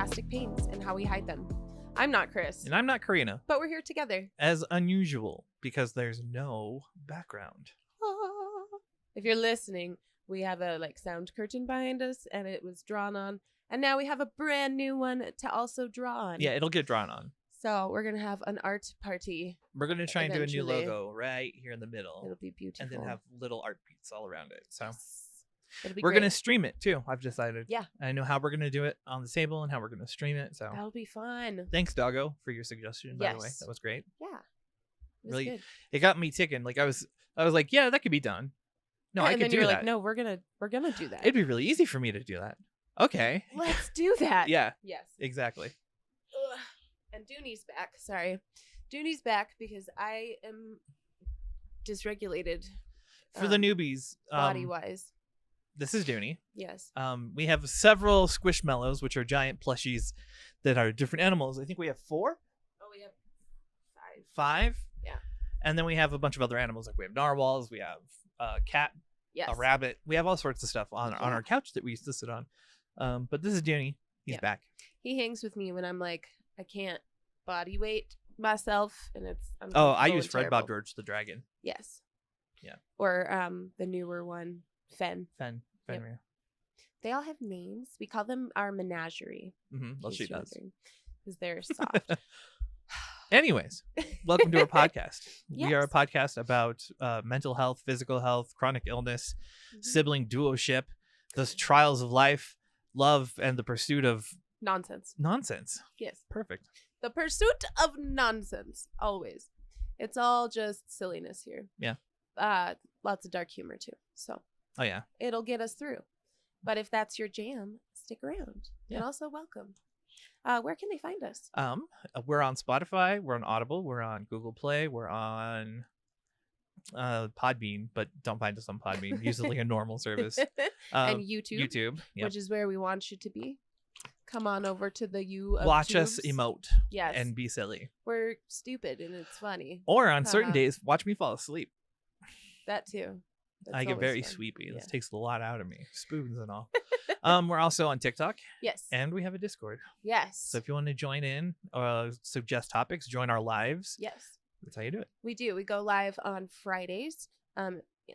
drastic pains and how we hide them. I'm not Chris. And I'm not Karina. But we're here together. As unusual, because there's no background. If you're listening, we have a sound curtain behind us and it was drawn on. And now we have a brand new one to also draw on. Yeah, it'll get drawn on. So we're going to have an art party. We're going to try and do a new eventually. logo right here in the middle. It'll be beautiful. And then have little art beats all around it. So It'll be we're great. going to stream it too. I've decided. Yeah. I know how we're going to do it on the table and how we're going to stream it. So That'll be fun. thanks, Doggo, for your suggestion, by the way. Yes. That was great. Yeah. It was Really, good. it got me ticking. Like I was like, yeah, that could be done. No, I and could then do you're that. like, no, we're gonna do that. It'd be really easy for me to do that. Okay. Let's do that. Yeah, Yes. exactly. Ugh. And Dooney's back. Sorry. Dooney's back because I am dysregulated For the newbies, body wise. this is Dooney. Yes. We have several Squishmallows, which are giant plushies that are different animals. I think we have 4? Oh, we have 5? Yeah. And then we have a bunch of other animals. Like we have narwhals, we have a cat, Yes. a rabbit. We have all sorts of stuff on our couch that we used to sit on. But this is Dooney. He's back. He hangs with me when I'm like, I can't body weight myself, and I'm I going use Fred terrible. Bob George the Dragon. Yes. Yeah. Or the newer one, Fen. Fenrir. Yep. They all have names. We call them our menagerie. Well, she does. Because they're soft. Anyways, welcome to our podcast. Yes. We are a podcast about mental health, physical health, chronic illness, sibling duoship, the trials of life, love, and the pursuit of nonsense. Yes. Perfect. The pursuit of nonsense. Always. It's all just silliness here. Yeah. Lots of dark humor too. So. Oh yeah. It'll get us through. But if that's your jam, stick around. Yeah. And also welcome. Where can they find us? We're on Spotify, we're on Audible, we're on Google Play, we're on Podbean, but don't find us on Podbean. Use it like a normal service. And YouTube. Yep. Which is where we want you to be. Come on over to the U of Watch us tubes. emote. Yes. And be silly. We're stupid and it's funny. Or on certain days, watch me fall asleep. That too. That's I get always very fun. sweepy. Yeah. This takes a lot out of me. Spoons and all. We're also on TikTok. Yes. And we have a Discord. Yes. So if you want to join in or suggest topics, join our lives. Yes. That's how you do it. We do. We go live on Fridays,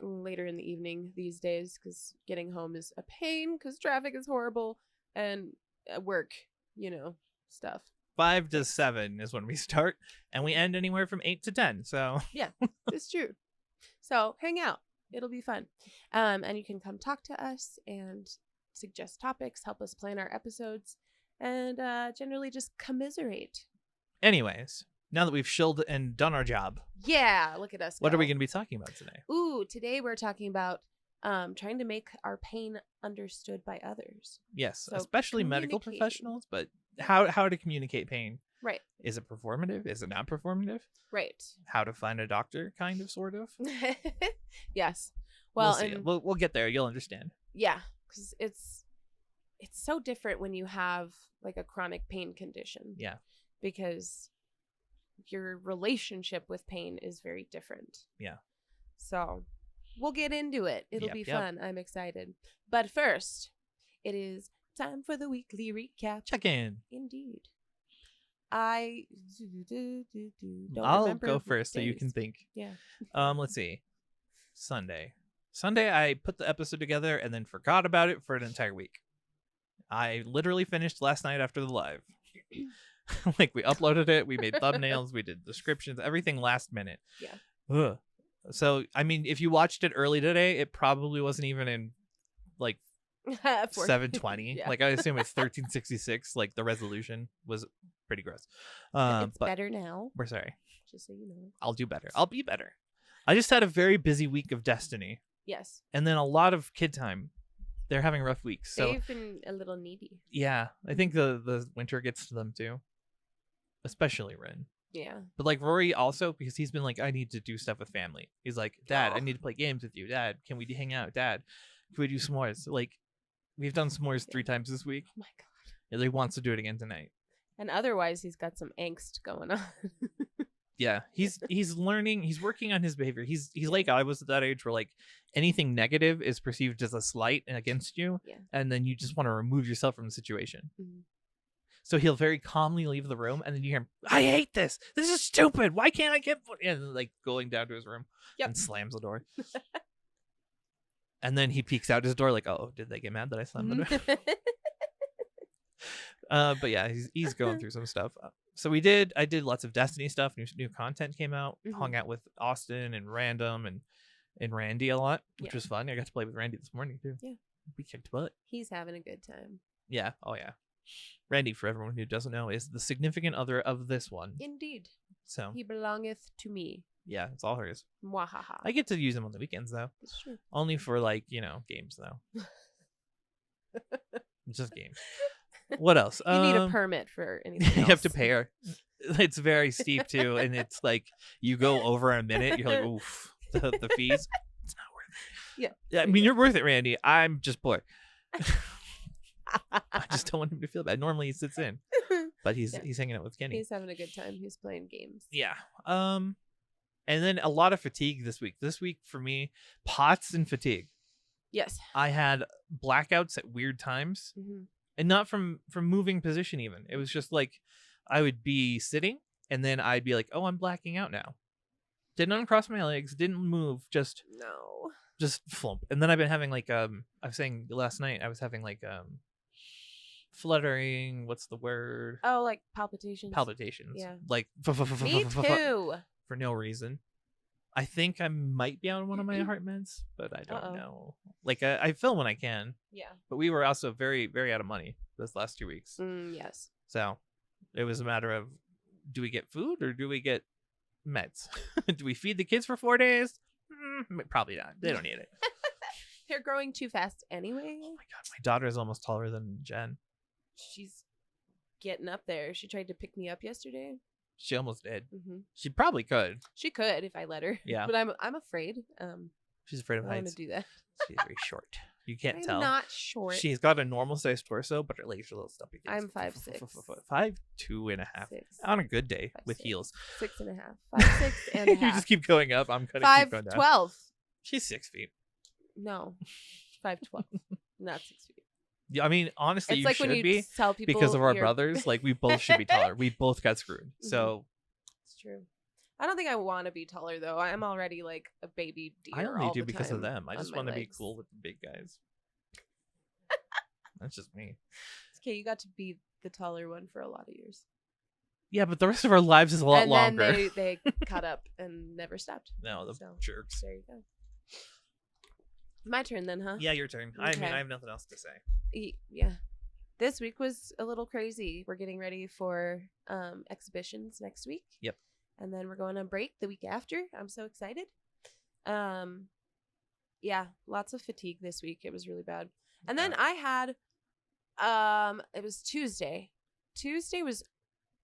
later in the evening these days, because getting home is a pain because traffic is horrible and work, stuff. 5 to 7 is when we start, and we end anywhere from 8 to 10. So yeah, it's true. So hang out. It'll be fun. And you can come talk to us and suggest topics, help us plan our episodes, and generally just commiserate. Anyways, now that we've shilled and done our job. Yeah, look at us. What are we going to be talking about today? Ooh, today we're talking about trying to make our pain understood by others. Yes, So especially medical communicating. professionals, but how to communicate pain. Right. Is it performative? Is it not performative? Right. How to find a doctor, kind of, sort of. Yes. Well, we'll see. and We'll get there. You'll understand. yeah, because it's so different when you have like a chronic pain condition. Yeah. Because your relationship with pain is very different. Yeah. So we'll get into it. It'll Yep, be yep. fun. I'm excited. But first, it is time for the weekly recap. Check in. Indeed. I don't I'll remember go first so you days. can think. Yeah. Let's see. Sunday, I put the episode together and then forgot about it for an entire week. I literally finished last night after the live. Like we uploaded it, we made thumbnails, we did descriptions, everything last minute. Yeah. Ugh. So, I mean, if you watched it early today, it probably wasn't even in like 720. Yeah. Like I assume it's 1366. Like the resolution was pretty gross. It's But better now, we're sorry. just so you know. I'll do better. I'll be better. I just had a very busy week of Destiny Yes. and then a lot of kid time. They're having rough weeks. So They've been a little needy. yeah, I think the winter gets to them too, especially Ren. Yeah. But like Rory also, because he's been like, I need to do stuff with family. He's like, Dad, I Aw. need to play games with you. Dad, can we hang out? Dad, can we do s'mores? Like, we've done s'mores 3 times this week. Oh my God. And he wants to do it again tonight. And otherwise, he's got some angst going on. Yeah, he's learning. He's working on his behavior. He's like I was at that age where like anything negative is perceived as a slight and against you, Yeah. and then you just want to remove yourself from the situation. Mhm. So he'll very calmly leave the room, and then you hear him, I hate this. This is stupid. Why can't I get... And like going down to his room and slams the door. And then he peeks out his door like, oh, did they get mad that I slammed the door? But yeah, he's going through some stuff. So I did lots of Destiny stuff. New content came out. Hung out with Austin and Random and Randy a lot, which was fun. I got to play with Randy this morning too. Yeah, we kicked butt. He's having a good time. Yeah. Oh yeah. Randy, for everyone who doesn't know, is the significant other of this one. Indeed. So he belongeth to me. Yeah, it's all hers. Mwahaha. I get to use him on the weekends though. It's true. Only for like, games though. Just games. What else? You need a permit for anything else. You have to pay her. It's very steep too, and it's like you go over a minute, you're like, oof, the fees. It's not worth it. Yeah. I mean, you're worth it, Randy. I'm just bored. I just don't want him to feel bad. Normally he sits in, but he's hanging out with Kenny. He's having a good time. He's playing games. Yeah. And then a lot of fatigue this week. This week for me, POTS and fatigue. Yes. I had blackouts at weird times, and not from moving position even. It was just like I would be sitting, and then I'd be like, oh, I'm blacking out now. Didn't uncross my legs, didn't move, just flump. And then I've been having like I was saying last night, I was having like fluttering, what's the word? Oh, like palpitations. Yeah. Like me too. For no reason. I think I might be on one of my heart meds, but I don't know. Like I film when I can. Yeah. But we were also very, very out of money this last 2 weeks. Yes. So it was a matter of, do we get food or do we get meds? Do we feed the kids for 4 days? Probably not. They don't need it. They're growing too fast anyway. Oh my god, my daughter is almost taller than Jen. She's getting up there. She tried to pick me up yesterday. She almost did. She probably could. She could if I let her. Yeah. But I'm afraid. She's afraid of heights. I want to do that. She's very short. You can't tell. I'm not short. She's got a normal sized torso, but her legs are a little stumpy. I'm 5'6". 5'2.5". On a good day with heels. 6.5. 5'6" and a half. You just keep going up. I'm gonna keep going down. 5'12". She's 6 feet. No, 5'12". Not 6 feet. Yeah, I mean, honestly, it's you like should when you be tell people because of our brothers. Like, we both should be taller. We both got screwed. So it's true. I don't think I want to be taller though. I'm already like a baby deer. I only all do the because time of them. I just want to be legs. cool with the big guys. That's just me. It's okay, you got to be the taller one for a lot of years. Yeah, but the rest of our lives is a lot longer. And then they caught up and never stopped. No, the jerks. There you go. My turn then, huh? Yeah, your turn. Okay. I mean, I have nothing else to say. Yeah. This week was a little crazy. We're getting ready for exhibitions next week. Yep. And then we're going on break the week after. I'm so excited. Yeah, lots of fatigue this week. It was really bad. And then I had it was Tuesday. Tuesday was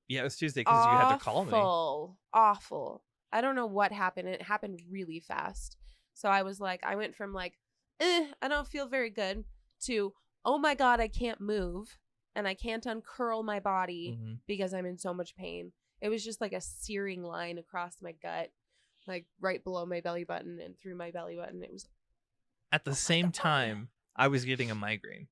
it was Tuesday because you had to call me. Awful. I don't know what happened. It happened really fast. So I was like, I went from like, I don't feel very good to, oh my God, I can't move and I can't uncurl my body because I'm in so much pain. It was just like a searing line across my gut, like right below my belly button and through my belly button. It was at the same time I was getting a migraine.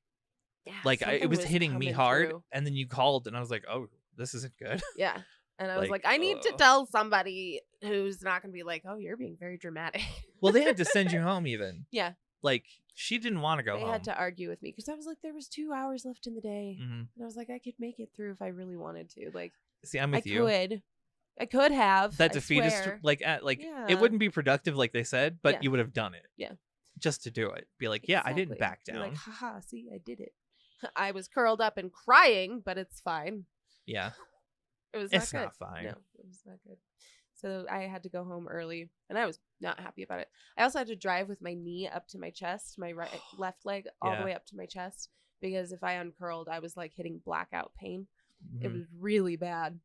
Yeah, like it was hitting me hard through. And then you called and I was like, oh, this isn't good. Yeah. And I was like, I need to tell somebody who's not going to be like, oh, you're being very dramatic. Well, they had to send you home even. Yeah. Like, she didn't want to go home. They had to argue with me because I was like, there was 2 hours left in the day. And I was like, I could make it through if I really wanted to. Like, see, I'm with you. I could have. That defeat is it wouldn't be productive like they said, but you would have done it. Yeah. Just to do it. Be like, yeah, I didn't back down. You're like, haha, see, I did it. I was curled up and crying, but it's fine. Yeah. It's not fine. No, it was not good. So I had to go home early, and I was not happy about it. I also had to drive with my knee up to my chest, my left leg all the way up to my chest, because if I uncurled, I was like hitting blackout pain. It was really bad.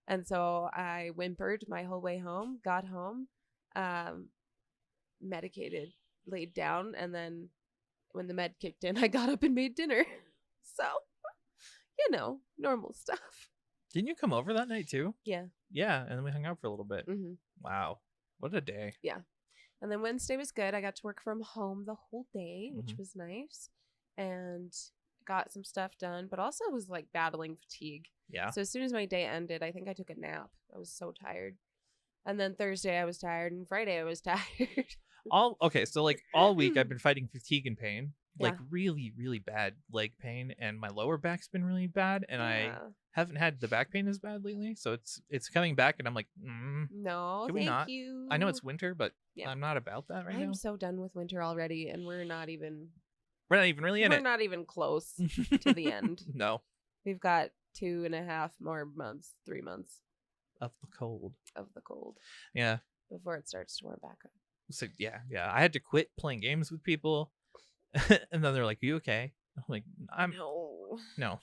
And so I whimpered my whole way home, got home, medicated, laid down, and then when the med kicked in, I got up and made dinner. So, normal stuff. Didn't you come over that night too? Yeah. Yeah, and then we hung out for a little bit. Wow. What a day. Yeah. And then Wednesday was good. I got to work from home the whole day, which was nice. And got some stuff done, but also was like battling fatigue. Yeah. So as soon as my day ended, I think I took a nap. I was so tired. And then Thursday I was tired, and Friday I was tired. So like all week I've been fighting fatigue and pain, like Yeah. really, really bad leg pain, and my lower back's been really bad, and I Yeah. haven't had the back pain as bad lately. So it's coming back, and I'm like, No, can we thank not? you. I know it's winter, but Yeah. I'm not about that right I'm now. so done with winter already, and we're not even really in we're it. not even close to the end. No. We've got 2.5 more months, 3 months Of the cold. of the cold Yeah. before it starts to warm back up. So yeah. I had to quit playing games with people, and then they're like, "You okay?" I'm like, No.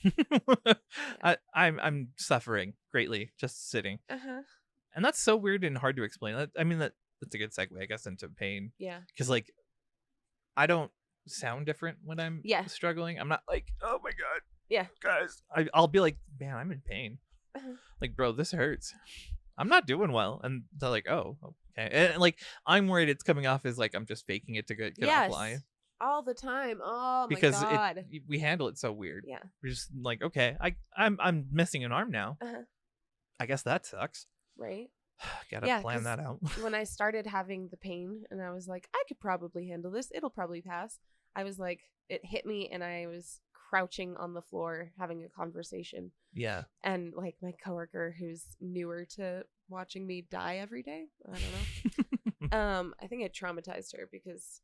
I'm suffering greatly just sitting, and that's so weird and hard to explain. That's a good segue, I guess, into pain. Yeah. Because like, I don't sound different when I'm struggling. I'm not like, oh my god, Yeah. guys. I'll be like, man, I'm in pain. Like, bro, this hurts. I'm not doing well, and they're like, oh, okay. And like, I'm worried it's coming off as like I'm just faking it to get offline. All the time. Oh Because my god. we handle it so weird. Yeah. We're just like, okay, I'm missing an arm now. I guess that sucks. Right. Gotta plan that out. When I started having the pain and I was like, I could probably handle this, it'll probably pass, I was like, it hit me and I was crouching on the floor having a conversation. Yeah. And like my coworker, who's newer to watching me die every day, I don't know. I think it traumatized her, because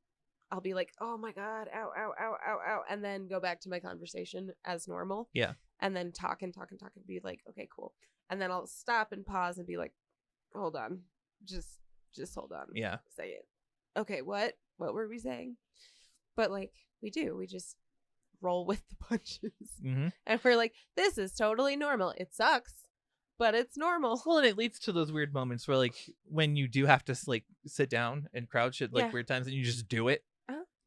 I'll be like, oh my god, ow, ow, ow, ow, ow, and then go back to my conversation as normal. Yeah. And then talk and be like, okay, cool. And then I'll stop and pause and be like, hold on, just hold on. Yeah. Say it. Okay, what were we saying? But like, we just roll with the punches. And we're like, this is totally normal. It sucks, but it's normal. Well, and it leads to those weird moments where like when you do have to like sit down and crouch at like weird times, and you just do it.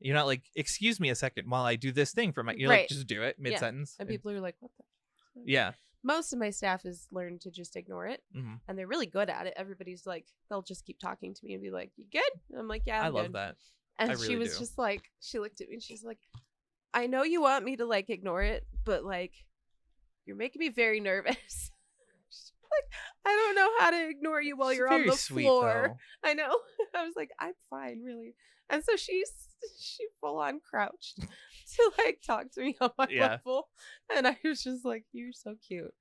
You're not like, excuse me a second while I do this thing for my, you're like, just do it mid-sentence. And people are like, what the? Yeah. Most of my staff has learned to just ignore it, and they're really good at it. Everybody's like, they'll just keep talking to me and be like, you good? And I'm like, yeah, I'm I love good. that. And I really she was do. just like, she looked at me and she's like, I know you want me to like ignore it, but like, you're making me very nervous. She's like, I don't know how to ignore you while you're on the floor. Though. I know. I was like, I'm fine, really. And so she full on crouched to like talk to me on my level, and I was just like, you're so cute,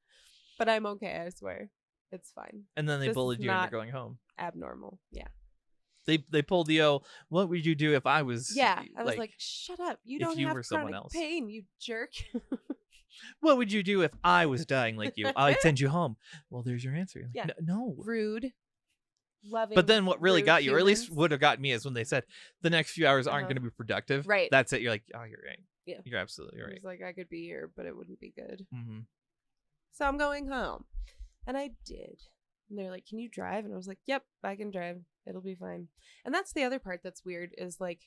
but I'm okay, I swear, it's fine. And then they bullied you and you're going home. Abnormal. Yeah. They pulled the what would you do if I was? Yeah, I was like, shut up, you don't have chronic pain, you jerk. What would you do if I was dying like you? I'd send you home. Well, there's your answer. Like, yeah. No. Rude. Loving. But then what really got you, humans. or at least would have got me, is when they said the next few hours aren't going to be productive. Right. That's it. You're like, oh, you're right. Yeah. You're absolutely right. It's like, I could be here, but it wouldn't be good. Mm-hmm. So I'm going home. And I did. And they're like, can you drive? And I was like, yep, I can drive. It'll be fine. And that's the other part that's weird, is like,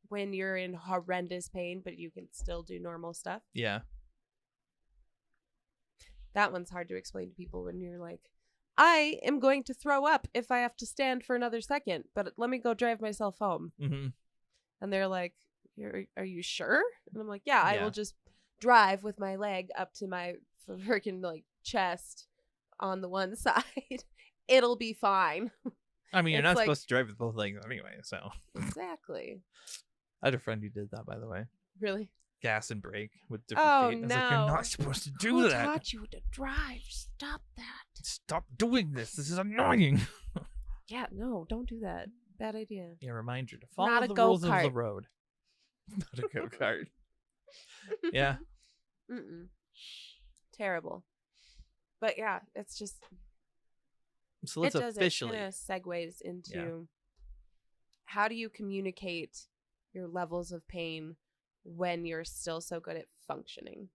when you're in horrendous pain, but you can still do normal stuff. Yeah. That one's hard to explain to people when you're like, I am going to throw up if I have to stand for another second, but let me go drive myself home. Mm-hmm. And they're like, are you sure? And I'm like, yeah, I will just drive with my leg up to my freaking like chest on the one side. It'll be fine. I mean, you're not supposed to drive with both legs anyway, so. Exactly. I had a friend who did that, by the way. Really? Gas and brake with different feet. I was like, you're not supposed to do that. Who taught you to drive? Stop that. Stop doing this. This is annoying. Yeah, no, don't do that. Bad idea. Yeah, reminder to follow the rules of the road. Not a go-kart. Yeah. Mm-mm. Terrible. But yeah, it's just. So let's officially. It kind of segues into how do you communicate your levels of pain when you're still so good at functioning?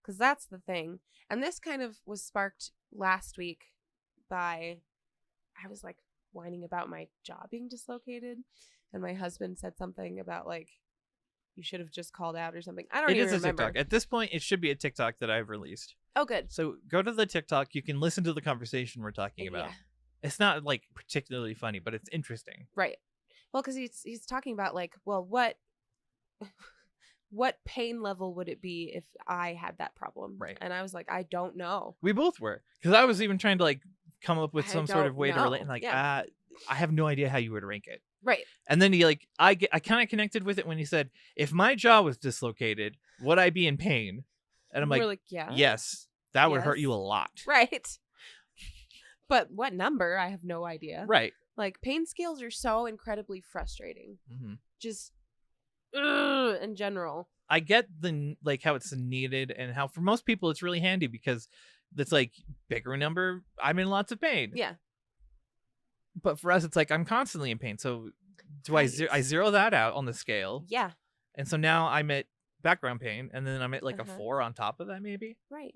Because that's the thing. And this kind of was sparked last week by, I was like whining about my jaw being dislocated, and my husband said something about like, you should have just called out or something. I don't even remember. TikTok. At this point, it should be a TikTok that I've released. Oh, good. So go to the TikTok. You can listen to the conversation we're talking about. It's not like particularly funny, but it's interesting. Right. Well, because he's talking about like, well, what what pain level would it be if I had that problem? Right. And I was like, I don't know. We both were, because I was even trying to like come up with I some sort of don't way to relate, know. and like Yeah. I have no idea how you would rank it. Right. And then I kind of connected with it when he said, if my jaw was dislocated, would I be in pain? And I'm We're like, like, yeah. yes, that would hurt Yes. you a lot. Right. But what number? I have no idea. Right. Like, pain scales are so incredibly frustrating. Mm-hmm. Just in general. I get like how it's needed, and how for most people it's really handy, because it's like bigger number, I'm in lots of pain. Yeah. But for us, it's like I'm constantly in pain. So do Right. I zero that out on the scale? Yeah. And so now I'm at background pain, and then I'm at like a Uh-huh. 4 on top of that, maybe. Right.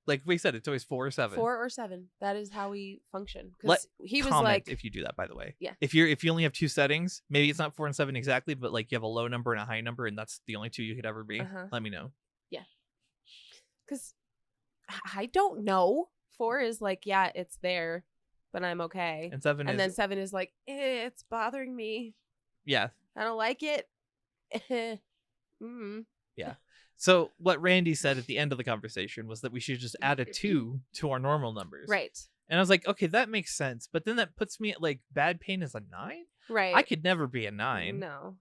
Like we said, it's always 4 or 7. 4 or 7. That is how we function. Let Because he was Comment like, if you do that, by the way. Yeah. If you only have 2 settings, maybe it's not 4 and 7 exactly, but like you have a low number and a high number, and that's the only 2 you could ever be. Uh-huh. Let me know. because I don't know. 4 is like, yeah, it's there, but I'm okay. And 7 And is then 7 is like, it's bothering me. yeah. I don't like it. So what Randy said at the end of the conversation was that we should just add a 2 to our normal numbers. Right. And I was like, okay, that makes sense. But then that puts me at like bad pain is a 9. Right. I could never be a 9. No.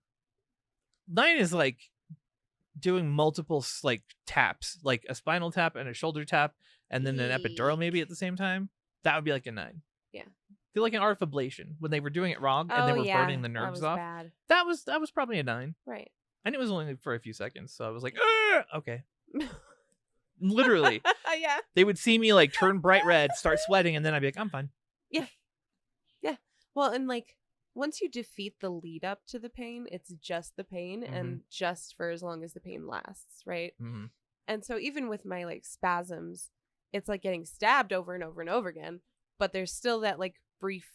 9 is like doing multiple like taps, like a spinal tap and a shoulder tap, and then an epidural maybe at the same time. That would be like a 9. Yeah. Feel like an RF ablation when they were doing it wrong and they were burning the nerves off. Bad. That was probably a 9. Right. And it was only for a few seconds, so I was like, okay. Literally. Yeah. They would see me like turn bright red, start sweating, and then I'd be like, I'm fine. Well, and like once you defeat the lead up to the pain, it's just the pain and just for as long as the pain lasts, right? Mm-hmm. And so even with my like spasms, it's like getting stabbed over and over and over again, but there's still that like brief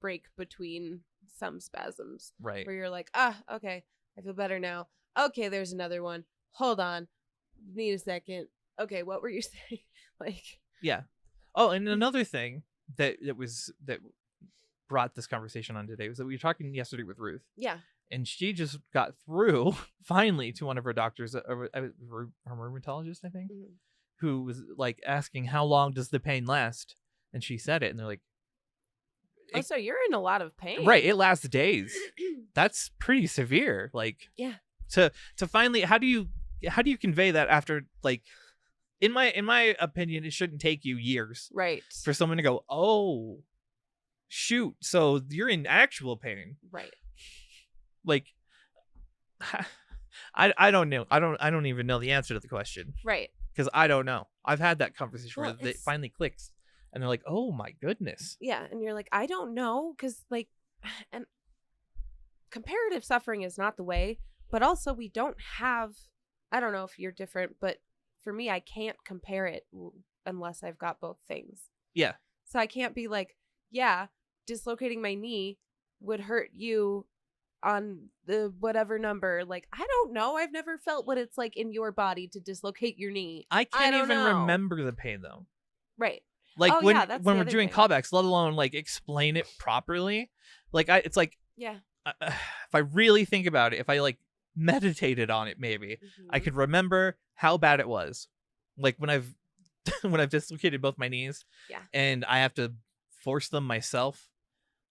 break between some spasms. Right. Where you're like, okay, I feel better now. Okay, there's another one. Hold on. Need a second. Okay, what were you saying? Like, yeah. Oh, and another thing that brought this conversation on today was that we were talking yesterday with Ruth. Yeah. And she just got through finally to one of her doctors, her rheumatologist, I think, who was like asking how long does the pain last, and she said it, and they're like, oh, so you're in a lot of pain, right? It lasts days. That's pretty severe. Like, yeah. To finally, how do you convey that after like, in my opinion, it shouldn't take you years, right, for someone to go, oh, shoot, so you're in actual pain, right? Like, I don't know. I don't even know the answer to the question, right? Because I don't know. I've had that conversation Well, where it finally clicks, and they're like, "Oh my goodness." Yeah, and you're like, I don't know, because like, and comparative suffering is not the way, but also we don't have. I don't know if you're different, but for me, I can't compare it unless I've got both things. Yeah. So I can't be like, yeah, dislocating my knee would hurt you on the whatever number. Like, I don't know. I've never felt what it's like in your body to dislocate your knee. I can't don't even know. remember the pain though. Right. Like Oh, when yeah, that's when the we're other doing thing. callbacks, let alone like explain it properly. Like it's like, Yeah. if I really think about it, if I like meditated on it, maybe I could remember how bad it was. Like when I've dislocated both my knees, Yeah. and I have to force them myself.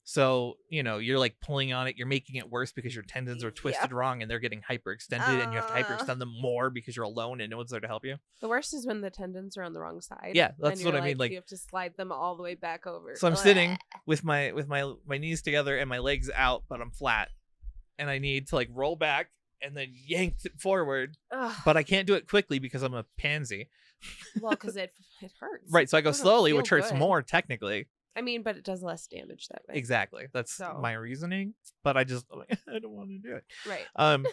So, you're like pulling on it, you're making it worse because your tendons are twisted wrong and they're getting hyperextended, and you have to hyperextend them more because you're alone and no one's there to help you. The worst is when the tendons are on the wrong side. Yeah, that's and what you're I mean. Like, you have to slide them all the way back over. so I'm sitting with my knees together and my legs out, but I'm flat, and I need to like roll back and then yank it forward, Ugh. but I can't do it quickly because I'm a pansy. Well, because it hurts. Right, so I go Doesn't slowly, feel which hurts good. more technically. I mean, but it does less damage that way. Exactly, that's So. my reasoning. But I just I don't want to do it. Right.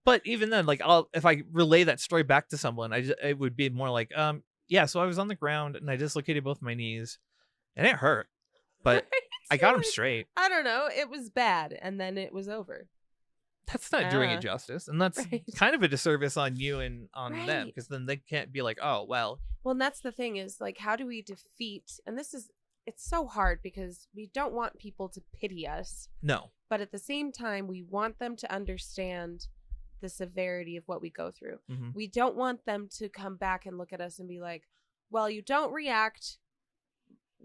But even then, like, if I relay that story back to someone, it would be more like, yeah. So I was on the ground and I dislocated both my knees, and it hurt, but Right? I got You're them like, straight. I don't know. It was bad, and then it was over. That's not doing it justice, and that's Right. kind of a disservice on you and on them, Right. because then they can't be like, oh well. Well, and that's the thing is, like, how do we defeat? And it's so hard because we don't want people to pity us, No. but at the same time, we want them to understand the severity of what we go through. Mm-hmm. We don't want them to come back and look at us and be like, well, you don't react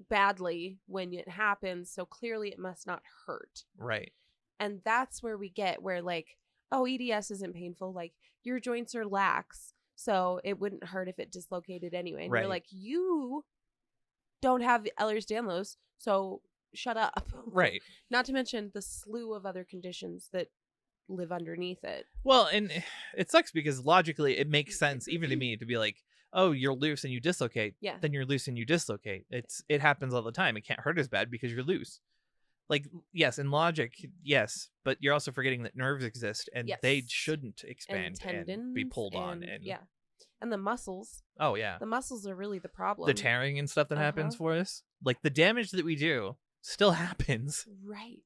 badly when it happens, so clearly it must not hurt. Right. And that's where we get where like, oh, EDS isn't painful. Like your joints are lax, so it wouldn't hurt if it dislocated anyway. And Right. you're like, you don't have Ehlers-Danlos, so shut up. Right. Not to mention the slew of other conditions that live underneath it. Well, and it sucks because logically it makes sense even to me to be like, oh, you're loose and you dislocate. Yeah. Then you're loose and you dislocate. It happens all the time. It can't hurt as bad because you're loose. Like, yes, in logic, yes, but you're also forgetting that nerves exist and Yes. they shouldn't expand And and be pulled on. tendons And yeah. And the muscles. oh yeah, The muscles are really the problem. the tearing and stuff that happens for us, like the damage that we do still happens. Right.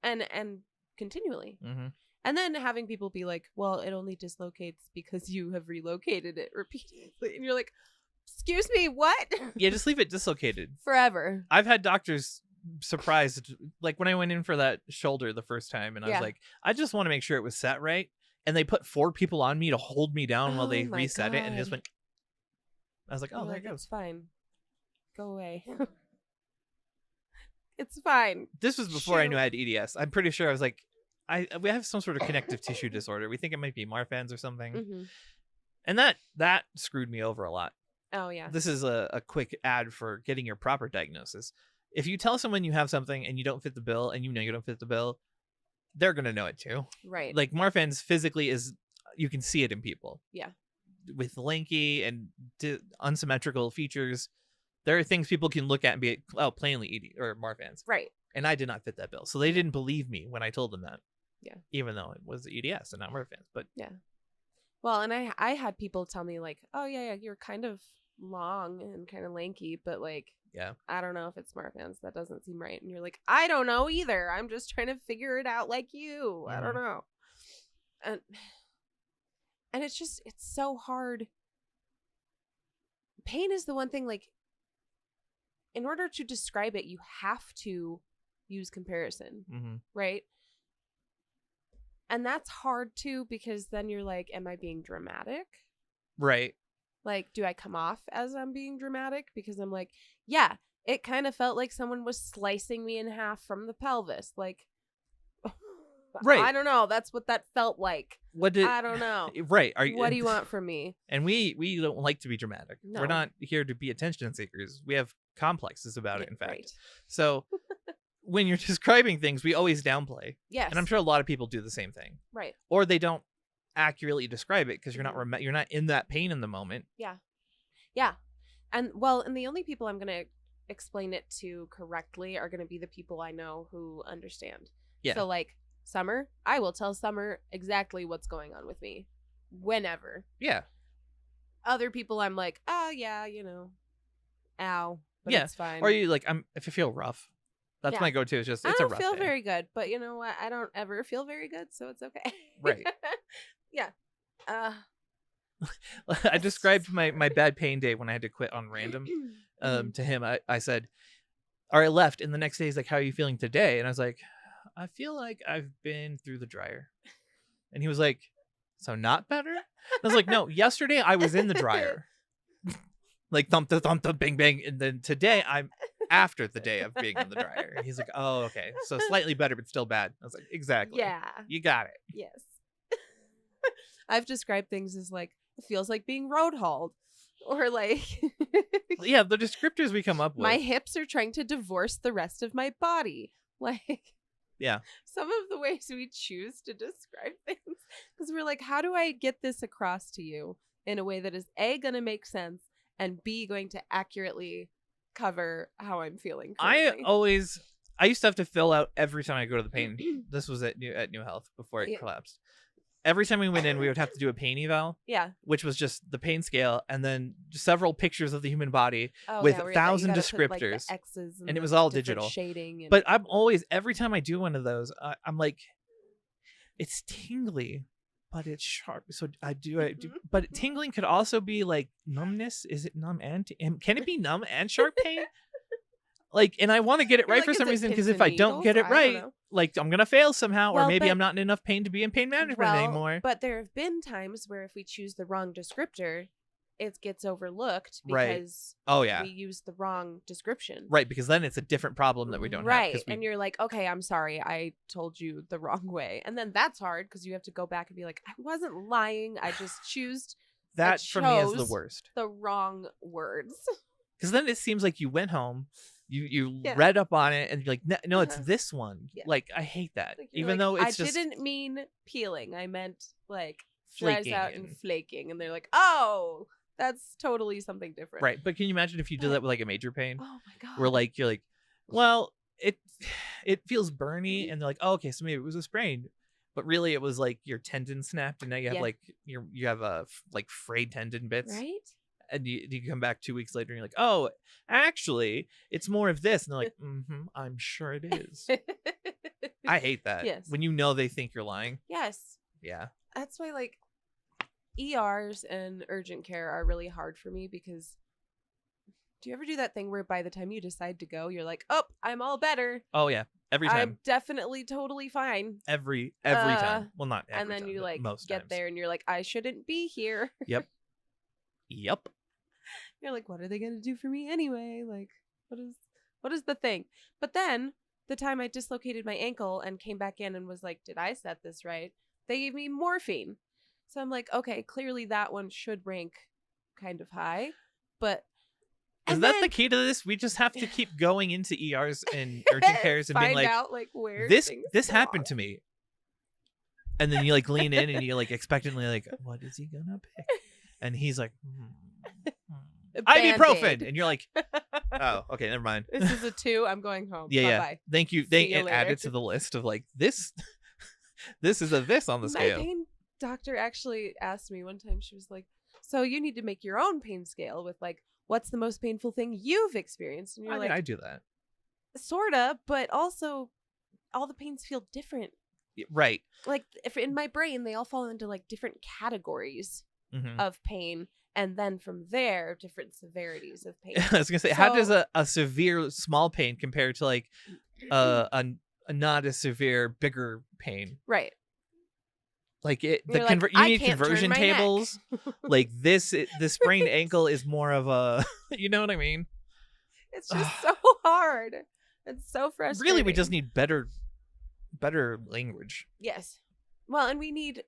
And continually. Mm-hmm. And then having people be like, well, it only dislocates because you have relocated it repeatedly. And you're like, excuse me, what? Yeah, just leave it dislocated. Forever. I've had doctors surprised, like when I went in for that shoulder the first time, and I was Yeah. like, I just want to make sure it was set right. And they put 4 people on me to hold me down while they Oh my reset it, and it just God. went. I was like, oh, You're there like, it goes. it's fine. Go away. It's fine. This was before I Shoot. knew I had EDS. I'm pretty sure I was like, we have some sort of connective tissue disorder. We think it might be Marfan's or something. Mm-hmm. And that screwed me over a lot. Oh, yeah. This is a quick ad for getting your proper diagnosis. If you tell someone you have something and you don't fit the bill and you know you don't fit the bill, they're going to know it too. Right. Like Marfan's physically is, you can see it in people. Yeah. With lanky and unsymmetrical features, there are things people can look at and be, oh, plainly ED or Marfan's. Right. And I did not fit that bill. So they didn't believe me when I told them that. Yeah. Even though it was EDS and not Marfan's. But yeah. Well, and I had people tell me like, oh, yeah, you're kind of long and kind of lanky, but like, yeah, I don't know if it's Marfan's. That doesn't seem right. And you're like, I don't know either. I'm just trying to figure it out like you. I don't know. And it's just, it's so hard. Pain is the one thing, like, in order to describe it, you have to use comparison, mm-hmm. right? And that's hard too, because then you're like, am I being dramatic? Right. Like, do I come off as I'm being dramatic? Because I'm like, yeah, it kind of felt like someone was slicing me in half from the pelvis. Like, right. I don't know. That's what that felt like. I don't know. Right. What do you want from me? And we don't like to be dramatic. No. We're not here to be attention seekers. We have complexes about it, in fact. Right. So when you're describing things, we always downplay. Yes. And I'm sure a lot of people do the same thing. Right. Or they don't accurately describe it because you're not in that pain in the moment. Yeah. Yeah. And well, and the only people I'm going to explain it to correctly are going to be the people I know who understand. Yeah. So like Summer, I will tell Summer exactly what's going on with me whenever. Yeah. Other people I'm like, oh yeah, you know, ow, but yeah. it's fine. Or you like, if I feel rough, that's Yeah. my go-to. It's just, it's I a don't rough feel day. very good, but you know what? I don't ever feel very good, so it's okay. Right. Yeah. I described my bad pain day when I had to quit on random to him. I said, or I left, and the next day he's like, how are you feeling today? And I was like, I feel like I've been through the dryer. And he was like, so not better? I was like, no, yesterday I was in the dryer. Like thump, bang, bang. And then today I'm after the day of being in the dryer. And he's like, oh, okay. So slightly better, but still bad. I was like, exactly. Yeah. You got it. Yes. I've described things as like, it feels like being road hauled. Or like Yeah, the descriptors we come up with. my hips are trying to divorce the rest of my body. Like, yeah, some of the ways we choose to describe things, because we're like, how do I get this across to you in a way that is A, going to make sense, and B, going to accurately cover how I'm feeling currently? I used to have to fill out every time I go to the pain. This was at New Health before it collapsed. Every time we went in, we would have to do a pain eval. Yeah. Which was just the pain scale and then several pictures of the human body with where 1,000 you gotta descriptors. put, like, the X's and it the was all different digital. shading. And... But I'm always, every time I do one of those, I'm like, it's tingly, but it's sharp. So I do. But tingling could also be like numbness. Is it numb and can it be numb and sharp pain? Like, and I want to get it right like, for is some it reason, because pins if and I don't get it needles? I right, don't know. like I'm gonna fail somehow, or Well, maybe but- I'm not in enough pain to be in pain management anymore. But there have been times where if we choose the wrong descriptor, it gets overlooked Right. because Oh yeah, we use the wrong description. right, because then it's a different problem that we don't have. Right. 'Cause we, And you're like, okay, I'm sorry, I told you the wrong way. And then that's hard because you have to go back and be like, I wasn't lying. I just chose that for me is the chose worst. the wrong words. Because then it seems like you went home, you Yeah. read up on it, and you're like, no, it's Uh-huh. this one. Yeah. Like I hate that, Like, you're even like, though it's I just didn't mean peeling. I meant like dries flaking. out and flaking. And they're like, oh, that's totally something different. Right, but can you imagine if you did But- that with like a major pain, Oh my God. where like you're like, well, it feels burny, and they're like, oh, okay, so maybe it was a sprain, but really it was like your tendon snapped, and now you have Yeah. like you have a like frayed tendon bits, Right? and you come back 2 weeks later and you're like, oh, actually it's more of this, and they're like, I'm sure it is. I hate that. Yes. When you know they think you're lying. Yes. Yeah. That's why like ERs and urgent care are really hard for me because do you ever do that thing where by the time you decide to go, you're like, oh, I'm all better. Oh yeah. Every I'm time. definitely totally fine. Every time. Well, not every And then time, you but like most get times. there and you're like, I shouldn't be here. Yep. You're like, what are they gonna do for me anyway? Like, what is the thing? But then the time I dislocated my ankle and came back in and was like, did I set this right? They gave me morphine. So I'm like, okay, clearly that one should rank kind of high. But Is and that then the key to this? We just have to keep going into ERs and urgent cares and being find like, out like where this things happened belong. to me. And then you like lean in and you like expectantly like, what is he gonna pick? And he's like, Band-Aid. ibuprofen. And you're like, oh, okay, never mind. This is a 2. I'm going home. Yeah. Bye-bye. Thank you. See you It added later. to the list of like this. This is a this on the My scale. pain doctor actually asked me one time, she was like, so you need to make your own pain scale with like, what's the most painful thing you've experienced? And you're I like, mean, I do that. sorta, but also all the pains feel different. Right. Like if in my brain, they all fall into like different categories Mhm. of pain. And then from there, different severities of pain. I was gonna say, how does So- a severe small pain compare to like a not as severe bigger pain? Right. Like You're you like, I need can't turn conversion my neck. tables. Like this sprained ankle is more of a, you know what I mean? It's just so hard. It's so frustrating. Really, we just need better language. Yes. Well, and we need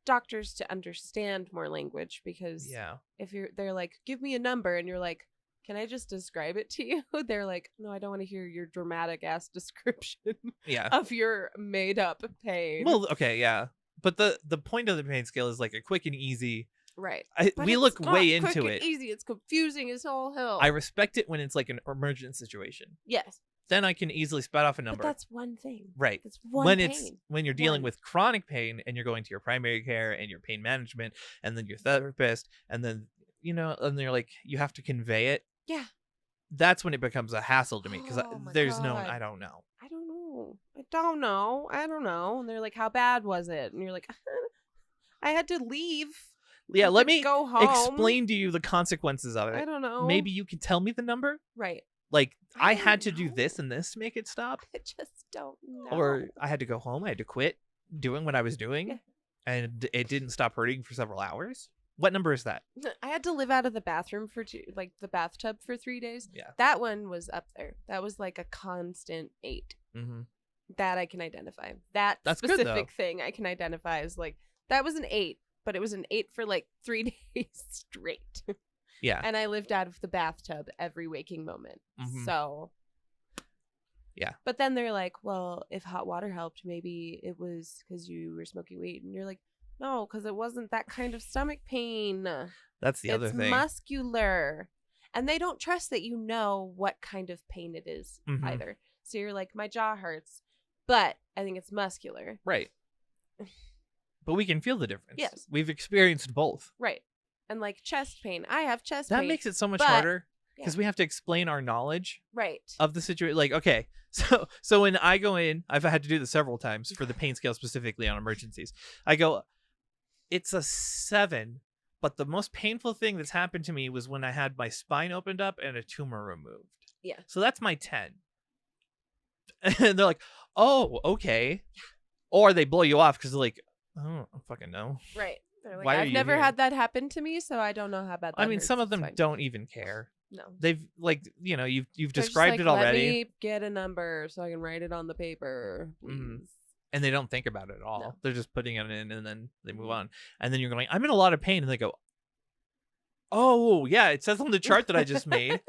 doctors to understand more language because Yeah. if they're like, give me a number, and you're like, can I just describe it to you? They're like, no, I don't want to hear your dramatic ass description Yeah. of your made up pain. Well, okay, yeah. But the point of the pain scale is like a quick and easy. right. But We it's look not way quick into and it. easy. It's confusing as all hell. I respect it when it's like an emergent situation. yes. Then I can easily spout off a But number. that's one thing. Right. That's one when pain. it's when you're dealing One. with chronic pain and you're going to your primary care and your pain management and then your therapist and then and they're like you have to convey it. Yeah. That's when it becomes a hassle to me because Oh my there's no God. I don't know. I don't know. And they're like, how bad was it? And you're like, I had to leave. Yeah, I let had to me go home. explain to you the consequences of I it. don't know. Maybe you can tell me the number. Right. Like I I don't had to do know. this and this to make it stop, I just don't know. or I had to go home. I had to quit doing what I was doing, Yeah. and it didn't stop hurting for several hours. What number is that? I had to live out of the bathroom for the bathtub for 3 days. Yeah. That one was up there. That was like a constant 8. Mm-hmm. That I can identify. That That's good, specific though. thing I can identify as like, that was an 8, but it was an 8 for like 3 days straight. Yeah. And I lived out of the bathtub every waking moment. Mhm. So. Yeah. But then they're like, well, if hot water helped, maybe it was because you were smoking weed. And you're like, no, because it wasn't that kind of stomach pain. That's the other It's thing. muscular. And they don't trust that you know what kind of pain it is Mhm. either. So you're like, my jaw hurts, but I think it's muscular. Right. But we can feel the difference. Yes. We've experienced both. Right. And like chest pain. I have chest That pain. makes it so much but- harder because yeah. we have to explain our knowledge Right. of the situation. Like, okay, so when I go in, I've had to do this several times for the pain scale specifically on emergencies. I go, it's a 7, but the most painful thing that's happened to me was when I had my spine opened up and a tumor removed. Yeah. So that's my 10. And they're like, oh, okay. Or they blow you off because they're like, I don't fucking know. Right. They're like, Why are I've you never here? had that happen to me, so I don't know how bad that I mean, hurts. some of It's them fine. don't even care. No. They've like, you know, you've They're just described like, it already. Let me get a number so I can write it on the paper, please. Mhm. And they don't think about it at all. No. They're just putting it in and then they move Mhm. on. And then you're going, I'm in a lot of pain. And they go, oh, yeah, it says on the chart that I just made.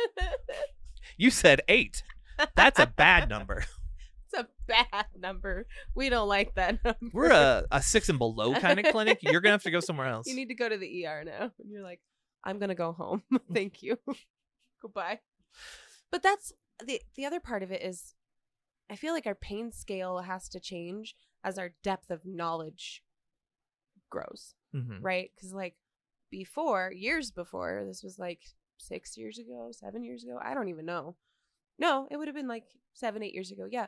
You said 8. That's a bad number. It's a bad number. We don't like that number. We're a 6 and below kind of clinic. You're going to have to go somewhere else. You need to go to the ER now. And you're like, I'm going to go home. Thank you. Goodbye. But that's the other part of it is I feel like our pain scale has to change as our depth of knowledge grows, Mhm. right? Because like years before, this was like 6 years ago, 7 years ago. I don't even know. No, it would have been like 7, 8 years ago. Yeah.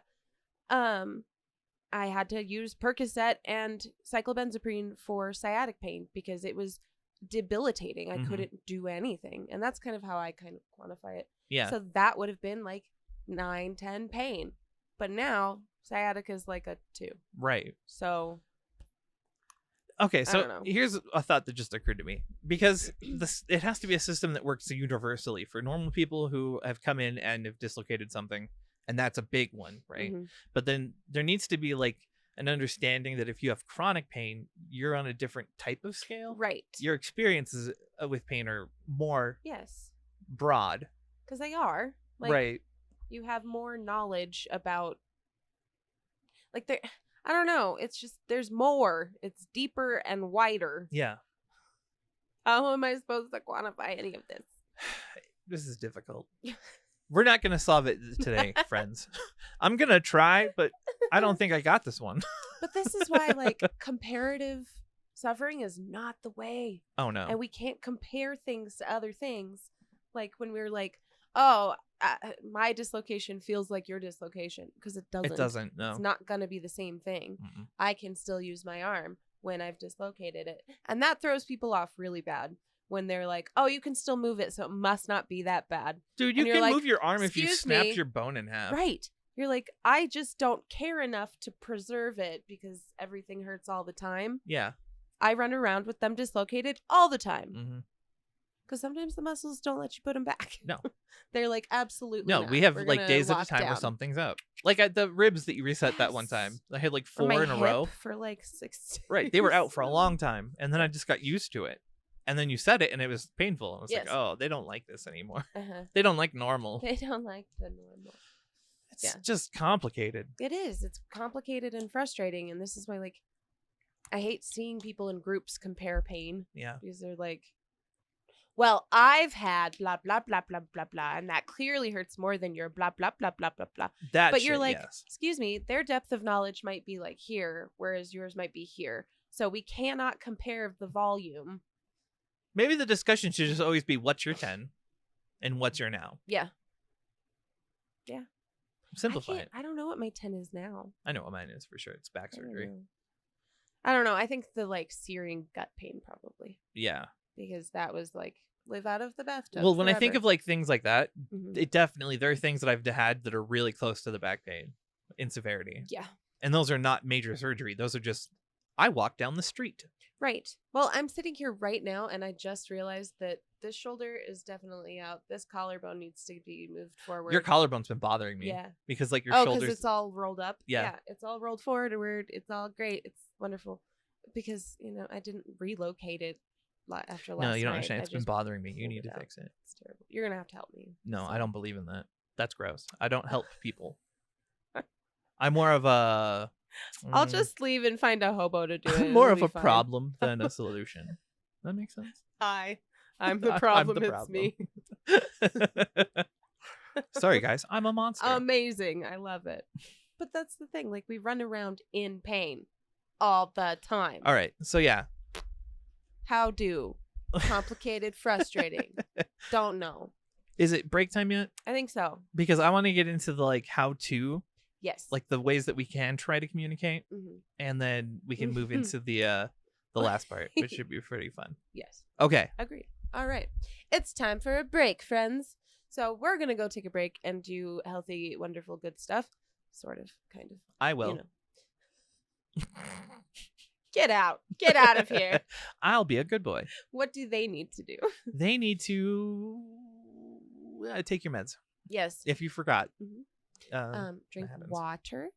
I had to use Percocet and cyclobenzaprine for sciatic pain because it was debilitating. I Mhm. couldn't do anything. And that's kind of how I kind of quantify it. Yeah. So that would have been like 9, 10 pain. But now sciatica is like a 2. Right. So Okay, I so don't know. here's a thought that just occurred to me. Because it has to be a system that works universally for normal people who have come in and have dislocated something. And that's a big one, right? Mhm. But then there needs to be like an understanding that if you have chronic pain, you're on a different type of scale. Right. Your experiences with pain are more Yes. broad. Because they are. Like, right. you have more knowledge about like there I don't know. It's just there's more. It's deeper and wider. Yeah. How am I supposed to quantify any of this? This is difficult. We're not going to solve it today, friends. I'm going to try, but I don't think I got this one. But this is why like comparative suffering is not the way. Oh, no. And we can't compare things to other things. Like when we're like, oh, my dislocation feels like your dislocation, because it doesn't. It doesn't, no. It's not going to be the same thing. Mm-mm. I can still use my arm when I've dislocated it. And that throws people off really bad when they're like, oh, you can still move it, so it must not be that bad. Dude, you And you're can like, move your arm if you "Excuse snapped me." your bone in half. Right. You're like, I just don't care enough to preserve it because everything hurts all the time. Yeah. I run around with them dislocated all the time. Mm-hmm. Because sometimes the muscles don't let you put them back. No. They're like, absolutely No, not. we have We're like gonna days at a lock time where down. something's up. Like at the ribs that you reset that one Yes. time. I had like Or 4 my in a hip row. for like 6 Right. They were out days. for a long time. And then I just got used to it. And then you said it and it was painful. I was Yes. like, oh, they don't like this anymore. Uh-huh. They don't like normal. They don't like the normal. It's Yeah. just complicated. It is. It's complicated and frustrating. And this is why, like, I hate seeing people in groups compare pain Yeah. because they're like, well, I've had blah, blah, blah, blah, blah, blah. And that clearly hurts more than your blah, blah, blah, blah, blah, blah. That But you're shit, like, yes. excuse me, their depth of knowledge might be like here, whereas yours might be here. So we cannot compare the volume. Maybe the discussion should just always be what's your 10 and what's your now. Yeah. Simplify it. I don't know what my 10 is now. I know what mine is for sure. It's back surgery. I don't know. I think the like searing gut pain probably, Yeah. because that was like live out of the bathtub. Well, when I think forever. of like things like that, Mhm. there are things that I've had that are really close to the back pain in severity. Yeah. And those are not major surgery. Those are just, I walk down the street. Right. Well, I'm sitting here right now and I just realized that this shoulder is definitely out. This collarbone needs to be moved forward. Your collarbone's been bothering me. Yeah. Because like your Oh, because shoulders. it's all rolled up. Yeah. It's all rolled forward. It's all great. It's wonderful. Because, I didn't relocate it after last No, you don't night. understand. I It's been just bothering me. You pulled need it to out. fix it. It's terrible. You're going to have to help me. No, I So- don't believe in that. That's gross. I don't help people. I'm more of a. I'll just leave and find a hobo to do it. I'm more It'll of be a fine. problem than a solution. That makes sense. Hi. I'm the I'm problem. the It's me. Sorry, guys. I'm a monster. Amazing. I love it. But that's the thing. Like, we run around in pain all the time. All right. So yeah. How do? Complicated, frustrating. Don't know. Is it break time yet? I think so. Because I want to get into the like how to, Yes. like the ways that we can try to communicate, Mhm. and then we can move into the last part, which should be pretty fun. Yes. Okay. Agreed. All right. It's time for a break, friends. So we're going to go take a break and do healthy, wonderful, good stuff. sort of, kind of. I will. You know. Get out of here. I'll be a good boy. What do they need to do? They need to take your meds. Yes. If you forgot. Drink water,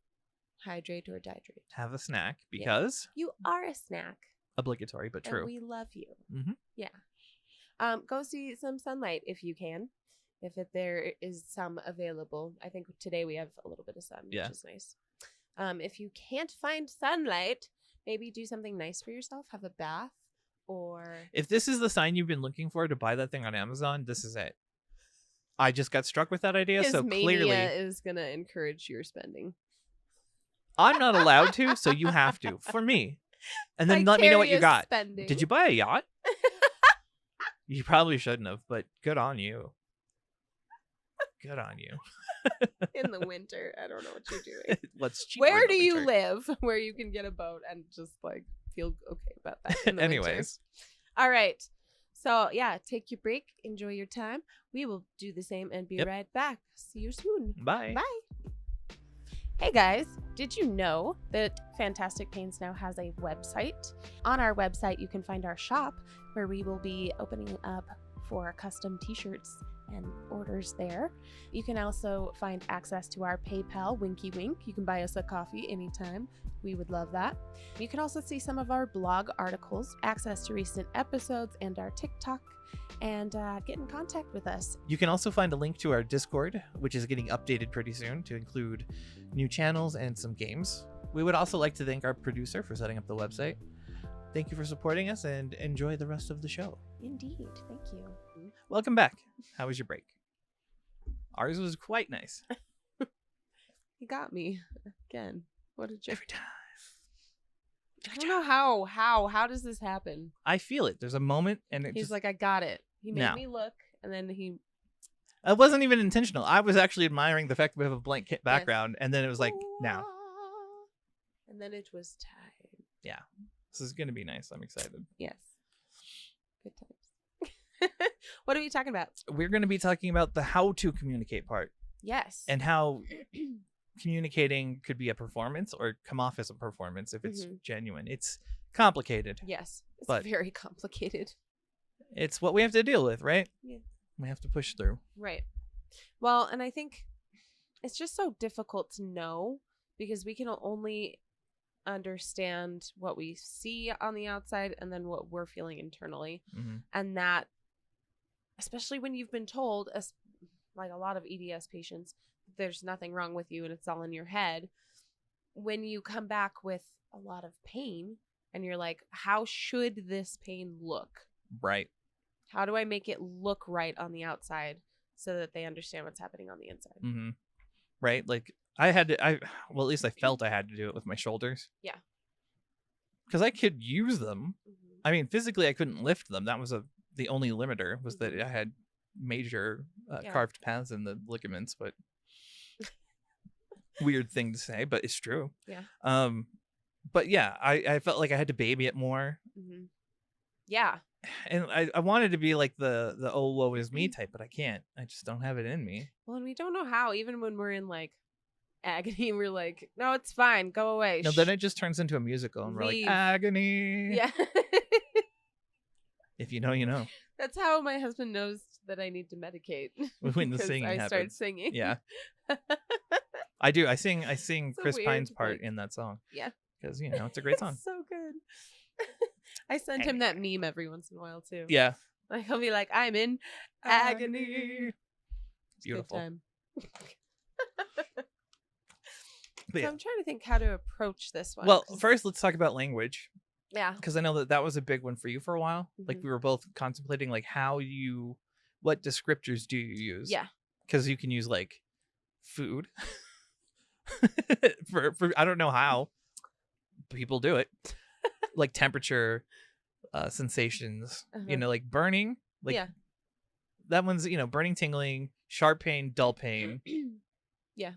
hydrate or dehydrate. Have a snack because you are a snack. Obligatory, but true. And we love you. Mm-hmm. Yeah. Go see some sunlight if you can. If there is some available. I think today we have a little bit of sun, which is nice. If you can't find sunlight, maybe do something nice for yourself. Have a bath, or if this is the sign you've been looking for to buy that thing on Amazon, this is it. I just got struck with that idea, his so clearly is gonna encourage your spending. I'm not allowed to, so you have to for me. And then let me know what you got. Spending. Did you buy a yacht? You probably shouldn't have, but good on you. Good on you. In the winter, I don't know what you're doing. What's cheap? Where do you live where you can get a boat and just like feel okay about that? In the Anyways. winter? All right. So yeah, take your break, enjoy your time. We will do the same and be right back. See you soon. Bye. Bye. Hey guys, did you know that Fantastic Pains now has a website? On our website, you can find our shop where we will be opening up for custom t-shirts and orders there. You can also find access to our PayPal, winky wink. You can buy us a coffee anytime. We would love that. You can also see some of our blog articles, access to recent episodes and our TikTok, and get in contact with us. You can also find a link to our Discord, which is getting updated pretty soon to include new channels and some games. We would also like to thank our producer for setting up the website. Thank you for supporting us and enjoy the rest of the show. Indeed. Thank you. Welcome back. How was your break? Ours was quite nice. He got me again. What a joke. Every time. I don't know how does this happen? I feel it. There's a moment and He's just like, I got it. He made No. me look, and then he. It wasn't even intentional. I was actually admiring the fact that we have a blank background, and then it was like, now. And then it was time. Yeah. This is going to be nice. I'm excited. Yes. Good times. What are we talking about? We're going to be talking about the how to communicate part Yes. and how communicating could be a performance or come off as a performance if it's genuine. It's complicated. Yes. It's but very complicated. It's what we have to deal with, right? Yeah. We have to push through. Right. Well, and I think it's just so difficult to know because we can only understand what we see on the outside and then what we're feeling internally. Mm-hmm. And that, especially when you've been told, as like a lot of EDS patients, there's nothing wrong with you and it's all in your head. When you come back with a lot of pain and you're like, how should this pain look? Right. How do I make it look right on the outside so that they understand what's happening on the inside? Mm-hmm. Right. Like at least I felt I had to do it with my shoulders. Yeah. Because I could use them. Mm-hmm. I mean, physically I couldn't lift them. That was the only limiter was that I had major carved paths in the ligaments, but weird thing to say, but it's true. Yeah. But yeah, I felt like I had to baby it more. Mm-hmm. Yeah. And I wanted to be like the oh woe is me type, but I can't. I just don't have it in me. Well, and we don't know how. Even when we're in like agony, we're like, no, it's fine. Go away. No, then it just turns into a musical and we're like, agony. Yeah. If you know, you know. That's how my husband knows that I need to medicate. When the singing happens. I start singing. Yeah. I do. I sing Chris Pine's part thing. in that song. Yeah. Because, it's a great song. It's so good. I send him that meme every once in a while, too. Yeah. Like, he'll be like, I'm in agony. Beautiful. Good time. So I'm trying to think how to approach this one. Well, first, let's talk about language. Yeah. Because I know that was a big one for you for a while. Mm-hmm. Like, we were both contemplating, like, what descriptors do you use? Yeah. Because you can use, like, food. for I don't know how people do it. Like temperature, sensations, like burning. Like, that one's, burning, tingling, sharp pain, dull pain. Yeah.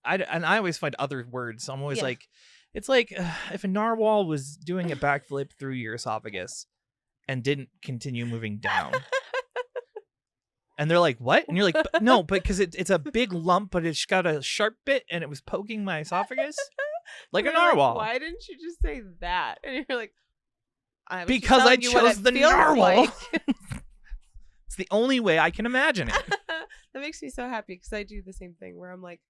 I always find other words. So I'm always like, it's like if a narwhal was doing a backflip through your esophagus and didn't continue moving down. And they're like, what? And you're like, no, but because it's a big lump, but it's got a sharp bit and it was poking my esophagus like a narwhal. Why didn't you just say that? And you're like, because I chose the narwhal. It's the only way I can imagine it. That makes me so happy because I do the same thing where I'm like,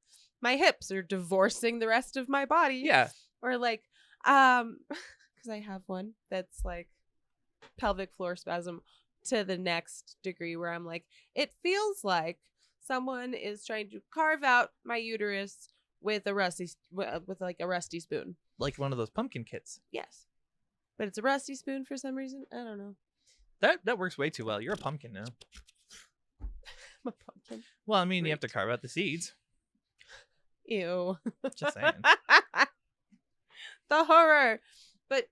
my hips are divorcing the rest of my body. Yeah. Or like, because I have one that's like pelvic floor spasm to the next degree where I'm like, it feels like someone is trying to carve out my uterus with a rusty spoon. Like one of those pumpkin kits. Yes. But it's a rusty spoon for some reason. I don't know. That works way too well. You're a pumpkin now. I'm a pumpkin. Well, I mean, you have to carve out the seeds. Ew. Just saying. The horror. But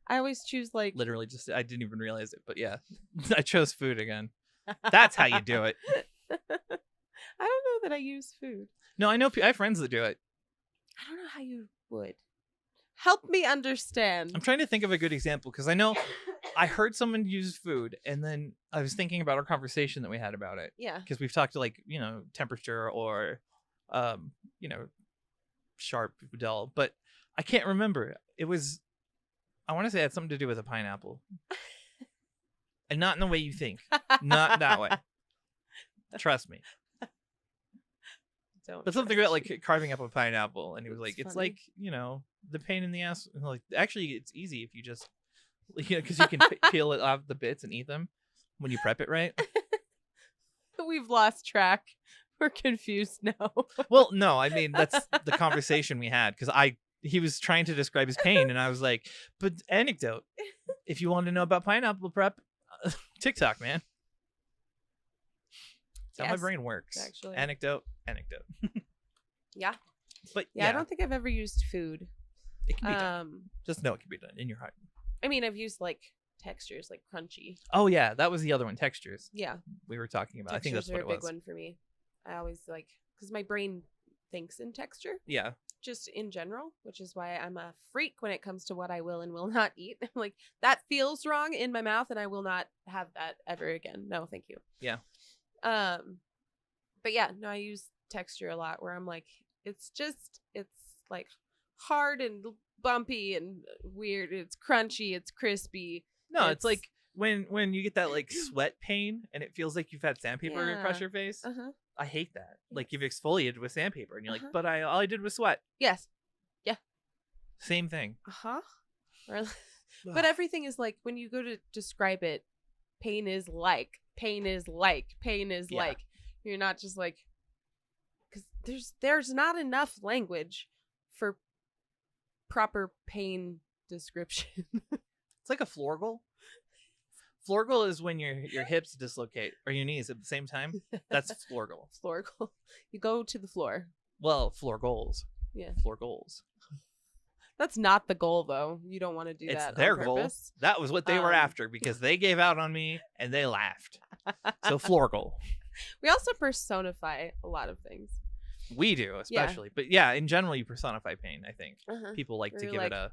I always choose like... Literally just, I didn't even realize it. But yeah, I chose food again. That's how you do it. I don't know that I use food. No, I have friends that do it. I don't know how you would. Help me understand. I'm trying to think of a good example because I know I heard someone use food and then I was thinking about our conversation that we had about it. Yeah. Because we've talked to like, temperature or, sharp, dull, but I can't remember. It was, I want to say it had something to do with a pineapple. And not in the way you think. Not that way. Trust me. But something about like carving up a pineapple, and he was like, it's funny. Like, the pain in the ass. Like, actually, it's easy if you just, because you can peel it off the bits and eat them when you prep it right. We've lost track. We're confused now. Well, no, I mean, that's the conversation we had because he was trying to describe his pain, and I was like, but anecdote. If you want to know about pineapple prep, TikTok, man. That's how my brain works. Actually. Anecdote. Yeah. But yeah, I don't think I've ever used food. It can be done. Just know it can be done in your heart. I mean, I've used like textures, like crunchy. Oh yeah, that was the other one. Textures. Yeah. We were talking about. Textures I think that's what it was. are a big one for me. I always like because my brain thinks in texture. Yeah. Just in general, which is why I'm a freak when it comes to what I will and will not eat. I'm like, that feels wrong in my mouth, and I will not have that ever again. No, thank you. Yeah. But yeah, no, I use texture a lot where I'm like, it's like hard and bumpy and weird. It's crunchy. It's crispy. No, it's like when you get that like sweat pain and it feels like you've had sandpaper across your face. Uh-huh. I hate that. Like you've exfoliated with sandpaper and you're like, but all I did was sweat. Yes. Yeah. Same thing. Uh-huh. But everything is like when you go to describe it, pain is like. You're not just like, because there's not enough language for proper pain description. It's like a florgle. Florgle is when your hips dislocate or your knees at the same time. That's florgle. Florgle. You go to the floor. Well, floor goals. Yeah. Floor goals. That's not the goal, though. You don't want to do that. It's their on goal. purpose. That was what they were after because they gave out on me and they laughed. So floor goal. We also personify a lot of things. We do, especially. Yeah. But yeah, in general, you personify pain, I think. Uh-huh. People like to give it a...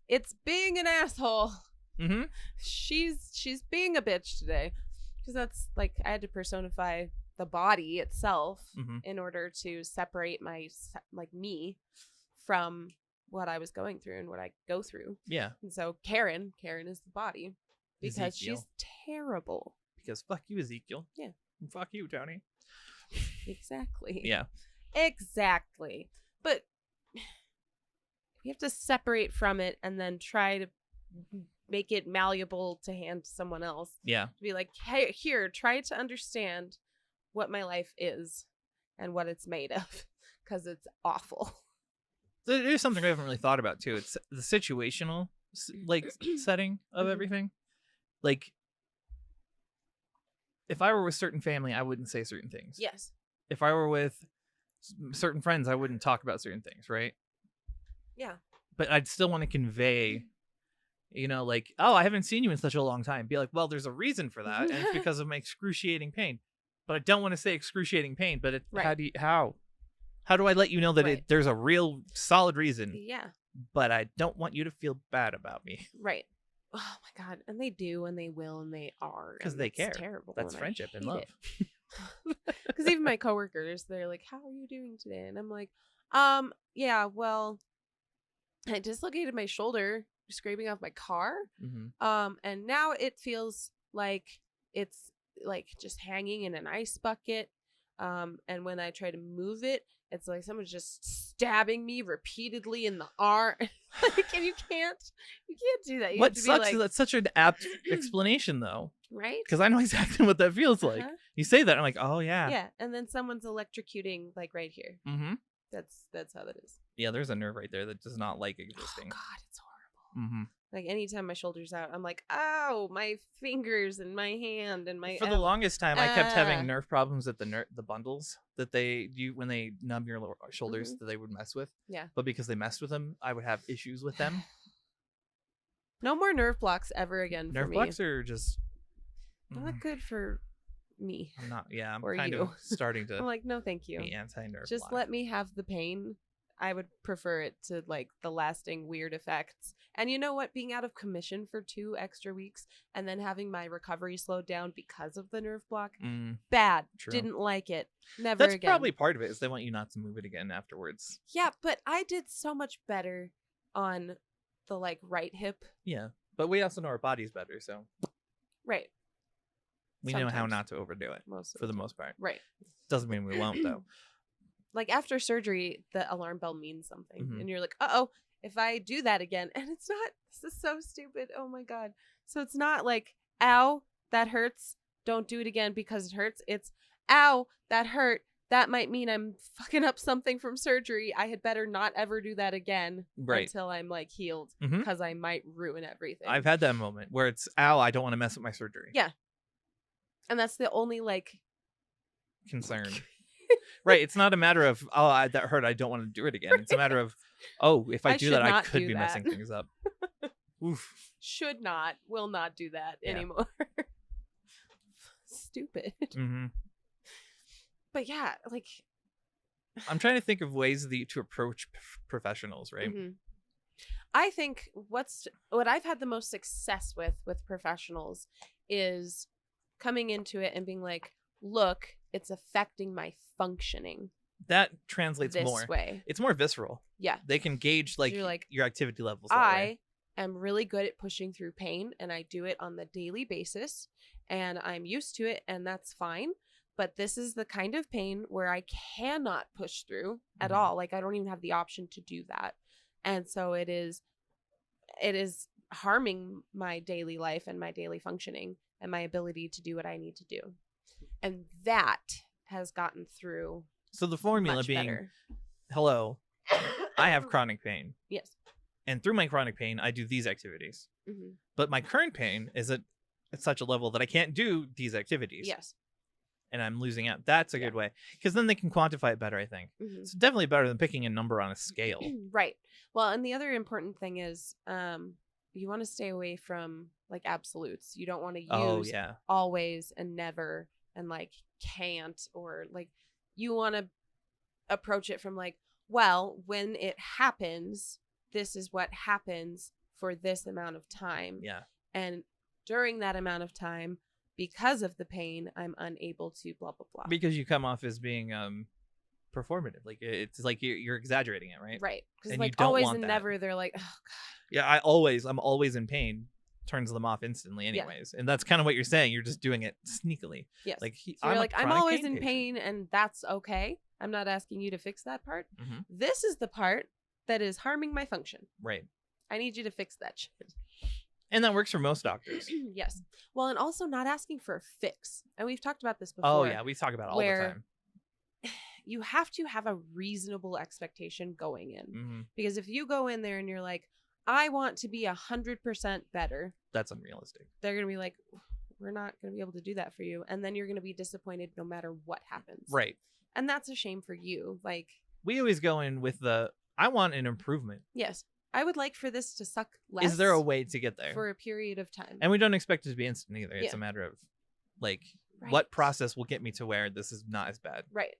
It's being an asshole. Mm-hmm. She's being a bitch today. Because that's like, I had to personify the body itself in order to separate me from what I was going through and what I go through. Yeah. And so Karen is the body because she's terrible. Because fuck you, Ezekiel. Yeah. And fuck you, Tony. Exactly. Yeah. Exactly. But we have to separate from it and then try to make it malleable to hand to someone else. Yeah. To be like, hey, here, try to understand what my life is and what it's made of. Because it's awful. There's something I haven't really thought about too. It's the situational setting of everything. Like, if I were with certain family, I wouldn't say certain things. Yes. If I were with certain friends, I wouldn't talk about certain things, right? Yeah. But I'd still want to convey, like, oh, I haven't seen you in such a long time. Be like, well, there's a reason for that, and it's because of my excruciating pain. But I don't want to say excruciating pain. But how do I let you know that there's a real solid reason? Yeah. But I don't want you to feel bad about me. Right. Oh my God. And they do, and they will, and they are. Because and they it's care. terrible. That's and I friendship and hate love. it. Because even my coworkers, they're like, "How are you doing today?" And I'm like, yeah, well, I dislocated my shoulder scraping off my car. And now it feels like it's like just hanging in an ice bucket. And when I try to move it, it's like someone's just stabbing me repeatedly in the arm. Like, and you can't do that. You What have to sucks be like, is that's such an apt explanation, though. right? Because I know exactly what that feels like. Uh-huh. You say that, I'm like, oh, yeah. Yeah, and then someone's electrocuting like right here. Mm-hmm. That's how that is. Yeah, there's a nerve right there that does not like Oh existing. God, it's horrible. Mm-hmm. Like anytime my shoulder's out, I'm like, ow, my fingers and my hand and my. For the longest time, I kept having nerve problems at the bundles that they do when they numb your shoulders that they would mess with. Yeah. But because they messed with them, I would have issues with them. No more nerve blocks ever again for me. Nerve blocks are just not good for me. I'm not. Yeah, I'm or kind you. of starting to I'm like, no, thank you. be anti-nerve. Just let me have the pain. I would prefer it to like the lasting weird effects. And you know what? Being out of commission for 2 extra weeks and then having my recovery slowed down because of the nerve block, bad. True. Didn't like it. Never That's again. probably part of it is they want you not to move it again afterwards. Yeah, but I did so much better on the like right hip. Yeah, but we also know our bodies better, so Right. we know how not to overdo it for the most part. Right. Doesn't mean we won't though. Like after surgery, the alarm bell means something. And you're like, uh-oh, if I do that again. And it's not, this is so stupid. Oh my God. So it's not like, ow, that hurts. Don't do it again because it hurts. It's, ow, that hurt. That might mean I'm fucking up something from surgery. I had better not ever do that again until I'm like healed because I might ruin everything. I've had that moment where it's, ow, I don't want to mess with my surgery. Yeah. And that's the only like concern. Right. It's not a matter of, oh, that hurt. I don't want to do it again. It's a matter of, oh, if I do that, I could be messing things up. Oof. Should not, will not do that anymore. Stupid. But yeah, like. I'm trying to think of ways to approach professionals, right? I think what I've had the most success with professionals is coming into it and being like, look, it's affecting my functioning. That translates this more. way. It's more visceral. Yeah. They can gauge like your activity levels. I am really good at pushing through pain and I do it on the daily basis and I'm used to it and that's fine. But this is the kind of pain where I cannot push through at all. Like I don't even have the option to do that. And so it is harming my daily life and my daily functioning and my ability to do what I need to do. And that has gotten through. So the formula being, better. Hello, I have chronic pain. Yes. And through my chronic pain, I do these activities. But my current pain is at such a level that I can't do these activities. Yes. And I'm losing out. That's a good way. Because then they can quantify it better, I think. It's definitely better than picking a number on a scale. Right. Well, and the other important thing is you want to stay away from like absolutes. You don't want to use always and never and like can't or like you want to approach it from like, well, when it happens, this is what happens for this amount of time. Yeah. And during that amount of time, because of the pain, I'm unable to blah, blah, blah. Because you come off as being performative. Like it's like you're exaggerating it, right? Right. Because like always and never, they're like, oh, God. Yeah, I'm always in pain. Turns them off instantly anyways. And that's kind of what you're saying. You're just doing it sneakily. Yes. Like I'm always in pain and that's okay. I'm not asking you to fix that part. This is the part that is harming my function. Right. I need you to fix that shit. And that works for most doctors. Yes. Well, and also not asking for a fix. And we've talked about this before. Oh, yeah. We talk about it all the time. You have to have a reasonable expectation going in. Because if you go in there and you're like, I want to be 100% better. That's unrealistic. They're going to be like, we're not going to be able to do that for you. And then you're going to be disappointed no matter what happens. Right. And that's a shame for you. Like, we always go in with I want an improvement. Yes. I would like for this to suck less. Is there a way to get there? For a period of time. And we don't expect it to be instant either. It's a matter of like, what process will get me to where this is not as bad. Right.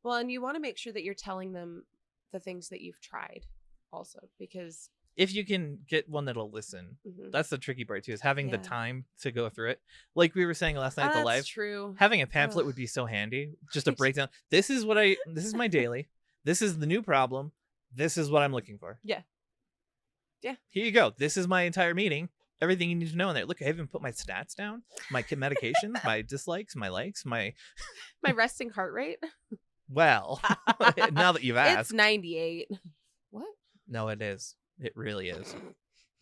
Well, and you want to make sure that you're telling them the things that you've tried also, because if you can get one that'll listen, Mhm. that's the tricky part too, is having the Yeah. time to go through it. Like we were saying last night at the That's live, true. having a pamphlet Ugh. would be so handy. Just a breakdown. This is my daily. This is the new problem. This is what I'm looking for. Yeah. Yeah. Here you go. This is my entire meeting. Everything you need to know in there. Look, I even put my stats down, my medications, my dislikes, my likes, my resting heart rate. well. Now that you've asked, It's 98. What? no, it is. It really is.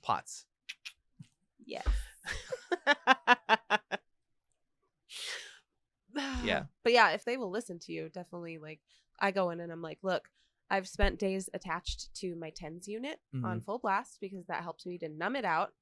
Pots. Yes. Yeah. But yeah, if they will listen to you, definitely, like, I go in and I'm like, look, I've spent days attached to my TENS unit on full blast because that helps me to numb it out.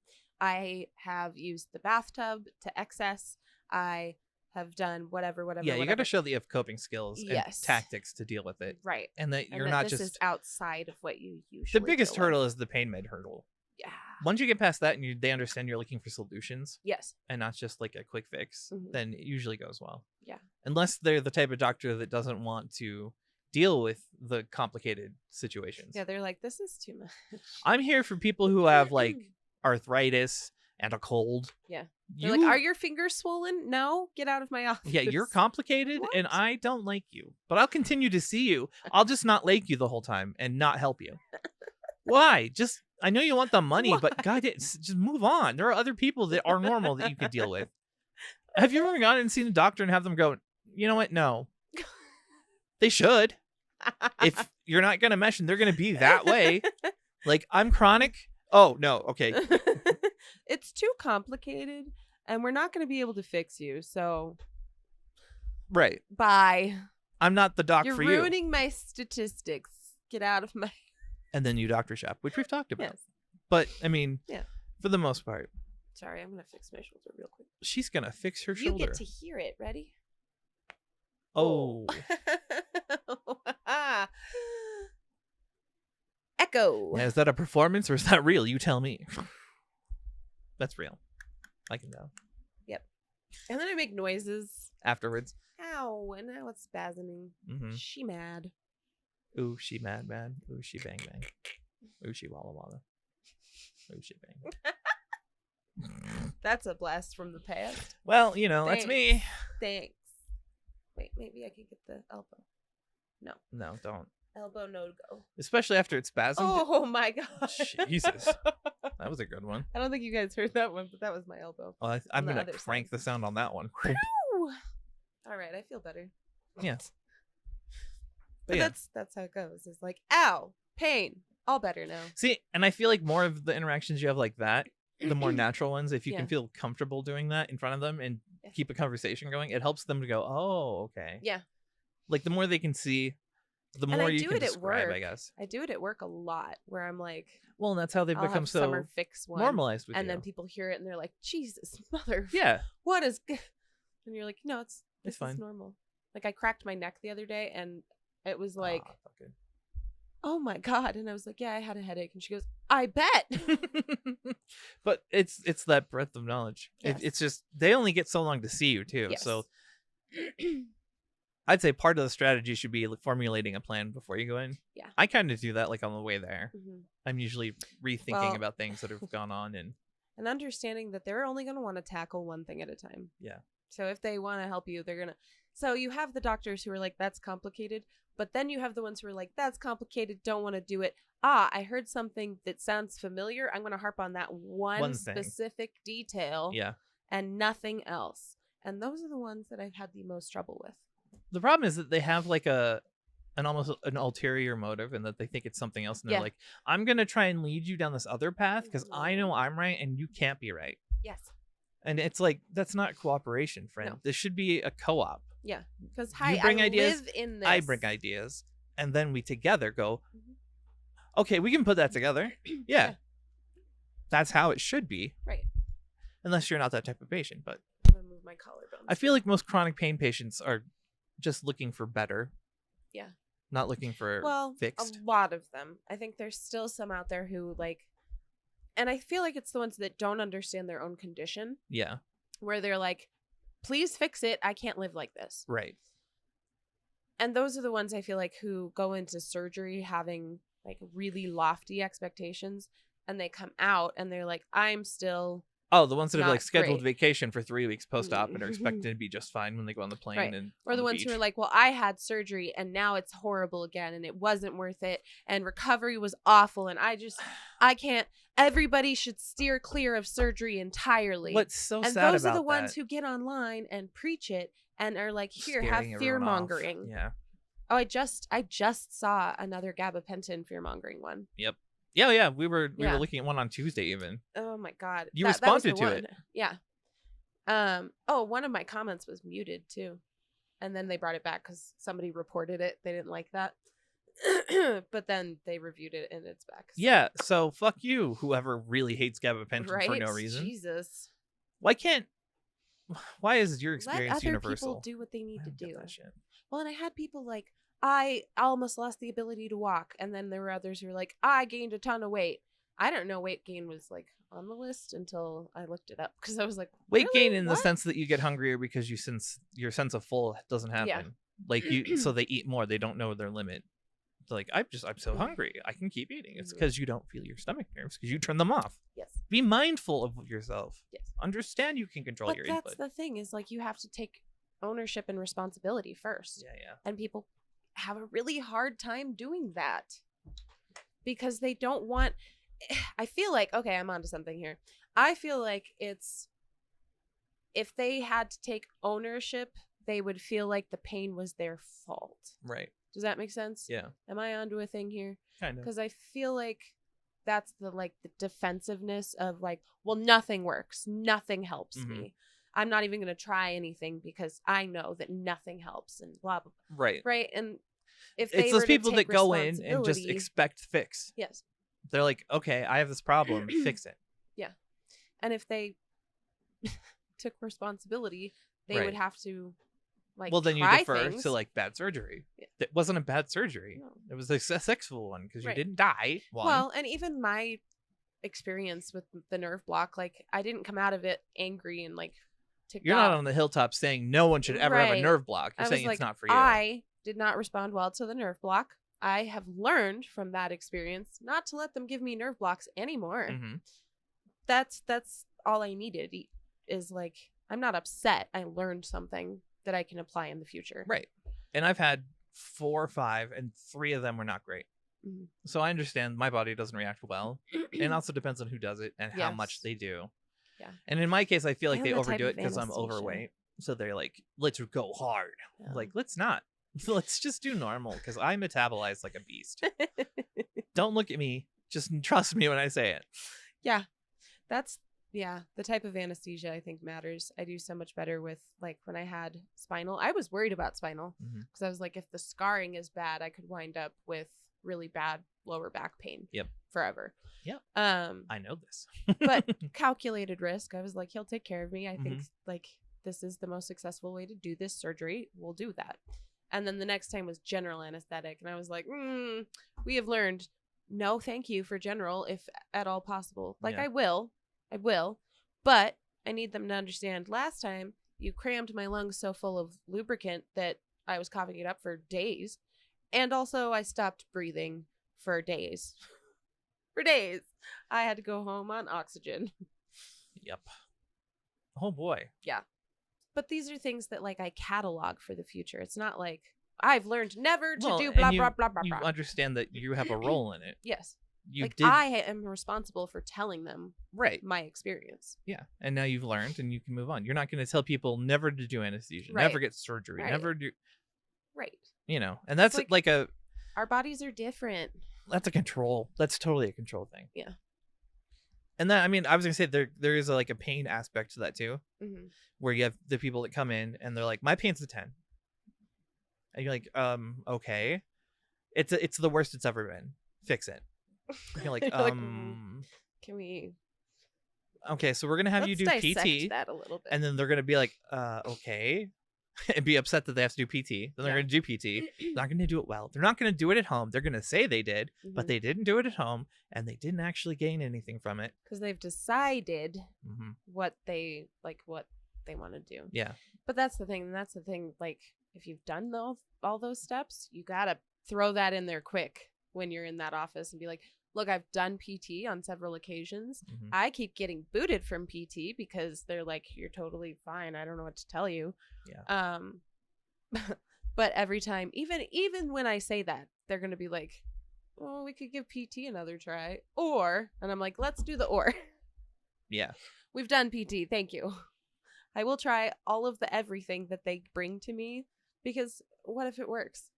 I have used the bathtub to excess. I have done whatever. Yeah, you got to show that you have coping skills and Yes. tactics to deal with it. Right. And that And you're that not this just is outside of what you usually the biggest deal with. hurdle is the pain med hurdle. Yeah. Once you get past that and they understand you're looking for solutions Yes. and not just like a quick fix, Mhm. then it usually goes well. Yeah. Unless they're the type of doctor that doesn't want to deal with the complicated situations. Yeah, they're like, this is too much. I'm here for people who have like arthritis and a cold. Yeah. They're like, are your fingers swollen? No, get out of my office. Yeah, you're complicated and What? I don't like you, but I'll continue to see you. I'll just not like you the whole time and not help you. Why? Just, I know you want the money, but God, just move on. There are other people that are normal that you could deal with. Have you ever gone and seen a doctor and have them go, you know what? No. They should. If you're not going to mesh and they're going to be that way, like I'm chronic. Oh, no. Okay. It's too complicated and we're not going to be able to fix you. So, Right. bye. I'm not the doc You're for you. You're ruining my statistics. Get out of my. And then you doctor shop, which we've talked about. Yes. But I mean, Yeah. for the most part, Sorry, I'm going to fix my shoulder real quick. she's going to fix her You shoulder. get to hear it. Ready? Oh. Echo. Yeah, is that a performance or is that real? You tell me. That's real. I can know. Yep. And then I make noises. Afterwards. Ow. And now it's spasming. Mm-hmm. She mad. Ooh, she mad. Ooh, she bang bang. Ooh, she walla walla. Ooh, she bang. That's a blast from the past. Well, you know, that's me. Thanks. Wait, maybe I could get the elbow. No. No, don't. Elbow no go. Especially after it's spasmed. Oh my gosh. Jesus. That was a good one. I don't think you guys heard that one, but that was my elbow. Well, I'm On the going to other crank side. the sound on that one. Woo! All right, I feel better. Yes. But yeah. that's how it goes. It's like, ow, pain, all better now. See, and I feel like more of the interactions you have like that, the more natural ones, if you Yeah. can feel comfortable doing that in front of them and Yeah. keep a conversation going, it helps them to go, oh, okay. Yeah. Like the more they can see, the And more I you do can it at describe, I work. guess. I do it at work a lot where I'm like, Well, and that's how they've I'll become have so Summer fix one, normalized with and you. then people hear it and they're like, Jesus, mother, Yeah, what is? And you're like, no, It's this fine. is normal. Like I cracked my neck the other day, and it was like, fucking. oh my God, and I was like, yeah, I had a headache, and she goes, I bet. But it's that breadth of knowledge. Yes. It's just they only get so long to see you too. Yes. So I'd say part of the strategy should be formulating a plan before you go in. Yeah. I kind of do that like on the way there. Mhm. I'm usually rethinking Well- about things that have gone on and And understanding that they're only going to want to tackle one thing at a time. yeah. So if they want to help you, they're going to. So you have the doctors who are like, that's complicated. But then you have the ones who are like, that's complicated, don't want to do it. I heard something that sounds familiar. I'm going to harp on that one thing. specific detail Yeah. and nothing else. And those are the ones that I've had the most trouble with. The problem is that they have like an almost an ulterior motive and that they think it's something else and they're Yeah. like, I'm going to try and lead you down this other path because I know I'm right and you can't be right. Yes. And it's like, that's not cooperation, friend. No. This should be a co-op. Yeah. Because hi, bring I ideas, live in this. I bring ideas. And then we together go, Mhm. okay, we can put that together. Yeah. Yeah. That's how it should be. Right. Unless you're not that type of patient. But I'm going to move my collarbone. I feel like most chronic pain patients are just looking for better. Yeah. Not looking for Well, fixed. a lot of them. I think there's still some out there who like, and I feel like it's the ones that don't understand their own condition, Yeah. where they're like, please fix it. I can't live like this. Right. And those are the ones I feel like who go into surgery having like really lofty expectations and they come out and they're like, I'm still Oh, the ones that have not like scheduled great. vacation for 3 weeks post-op and are expected to be just fine when they go on the plane Right. and Or on the ones beach. who are like, well, I had surgery and now it's horrible again and it wasn't worth it and recovery was awful and I can't. Everybody should steer clear of surgery entirely. What's so and sad those about are the ones that? who get online and preach it and are like, here, Scaring have everyone off. fear-mongering. Yeah. Oh, I just saw another gabapentin fear-mongering one. Yep. Yeah. We were Yeah. looking at one on Tuesday even. Oh my God. You that was responded the to one. it. Yeah. One of my comments was muted too. And then they brought it back because somebody reported it. They didn't like that. But then they reviewed it and it's back. So. Yeah, so fuck you, whoever really hates gabapentin for no reason. Jesus. Why is your Let experience other universal? people do what they need I to don't get do. that shit. Well, and I had people like, I almost lost the ability to walk. And then there were others who were like, I gained a ton of weight. I don't know weight gain was like on the list until I looked it up because I was like, Weight really? gain in the What? sense that you get hungrier because your sense of full doesn't happen. Yeah. Like so they eat more. They don't know their limit. They're like, I'm so hungry. I can keep eating. It's because you don't feel your stomach nerves because you turn them off. Yes. Be mindful of yourself. Yes. Understand you can control But your that's input. the thing is like you have to take ownership and responsibility first. Yeah. And people have a really hard time doing that because they don't want. I feel like, okay, I'm onto something here. I feel like it's if they had to take ownership, they would feel like the pain was their fault. Right. Does that make sense? Yeah. Am I onto a thing here? Kind of. Because I feel like that's the defensiveness of like, well, nothing works. Nothing helps me. I'm not even going to try anything because I know that nothing helps and blah, blah, blah. Right. Right. And if it's those people that go in and just expect fix. Yes. They're like, okay, I have this problem, fix it. Yeah. And if they took responsibility, they would have to then you try defer things. to like bad surgery. Yeah. It wasn't a bad surgery. No. It was a successful one because Right. you didn't die. One. Well, and even my experience with the nerve block, like I didn't come out of it angry and like ticked You're off. not on the hilltop saying no one should ever have a Right. nerve block. You're I saying was it's like, not for you. I did not respond well to the nerve block. I have learned from that experience not to let them give me nerve blocks anymore. Mm-hmm. That's all I needed is like, I'm not upset. I learned something that I can apply in the future. Right. And I've had 4 or 5 and 3 of them were not great. Mhm. So I understand my body doesn't react well. And also depends on who does it and how much Yes. they do. Yeah. And in my case, I feel like And they the type overdo of it because I'm anesthesia. overweight. So they're like, let's go hard. Yeah. Like, let's not. Let's just do normal because I metabolize like a beast. Don't look at me. Just trust me when I say it. Yeah. That's the type of anesthesia I think matters. I do so much better with like when I had spinal. I was worried about spinal because I was like, if the scarring is bad, I could wind up with really bad lower back pain. Yep. Forever. Yep. I know this. But calculated risk. I was like, he'll take care of me. I think Mhm. like this is the most successful way to do this surgery. We'll do that. And then the next time was general anesthetic. And I was like, we have learned no, thank you for general if at all possible. Like Yeah. I will, but I need them to understand last time you crammed my lungs so full of lubricant that I was coughing it up for days. And also I stopped breathing for days. For days. I had to go home on oxygen. Yep. Oh boy. But these are things that like I catalog for the future. It's not like I've learned never to do and blah, you, blah, blah, blah, you blah. understand that you have a role in it. Yes. You like did I am responsible for telling them right. my experience. Yeah. And now you've learned and you can move on. You're not going to tell people never to do anesthesia, Right. never get surgery, Right. never do, Right. and that's like- like a, Our bodies are different. that's a control. That's totally a control thing. Yeah. And then, I mean, I was going to say there is like a pain aspect to that too, Mm-hmm. where you have the people that come in and they're like, my pain's a 10. And you're like, okay. It's the worst it's ever been. Fix it. And you're like, You're like, can we okay, so we're going to have you do dissect PT. that a little bit? And then they're going to be like, okay. And be upset that they have to do PT. Then they're Yeah. going to do PT. They're not going to do it well. They're not going to do it at home. They're going to say they did, but Mhm. they didn't do it at home. And they didn't actually gain anything from it. Because they've decided Mm-hmm. what they want to do. Yeah. But that's the thing. Like, if you've done all those steps, you got to throw that in there quick when you're in that office and be like, look, I've done PT on several occasions. Mhm. I keep getting booted from PT because they're like, you're totally fine. I don't know what to tell you. Yeah. But every time, even when I say that, they're going to be like, well, we could give PT another try. And I'm like, let's do the or. Yeah. We've done PT. Thank you. I will try all of the everything that they bring to me because what if it works?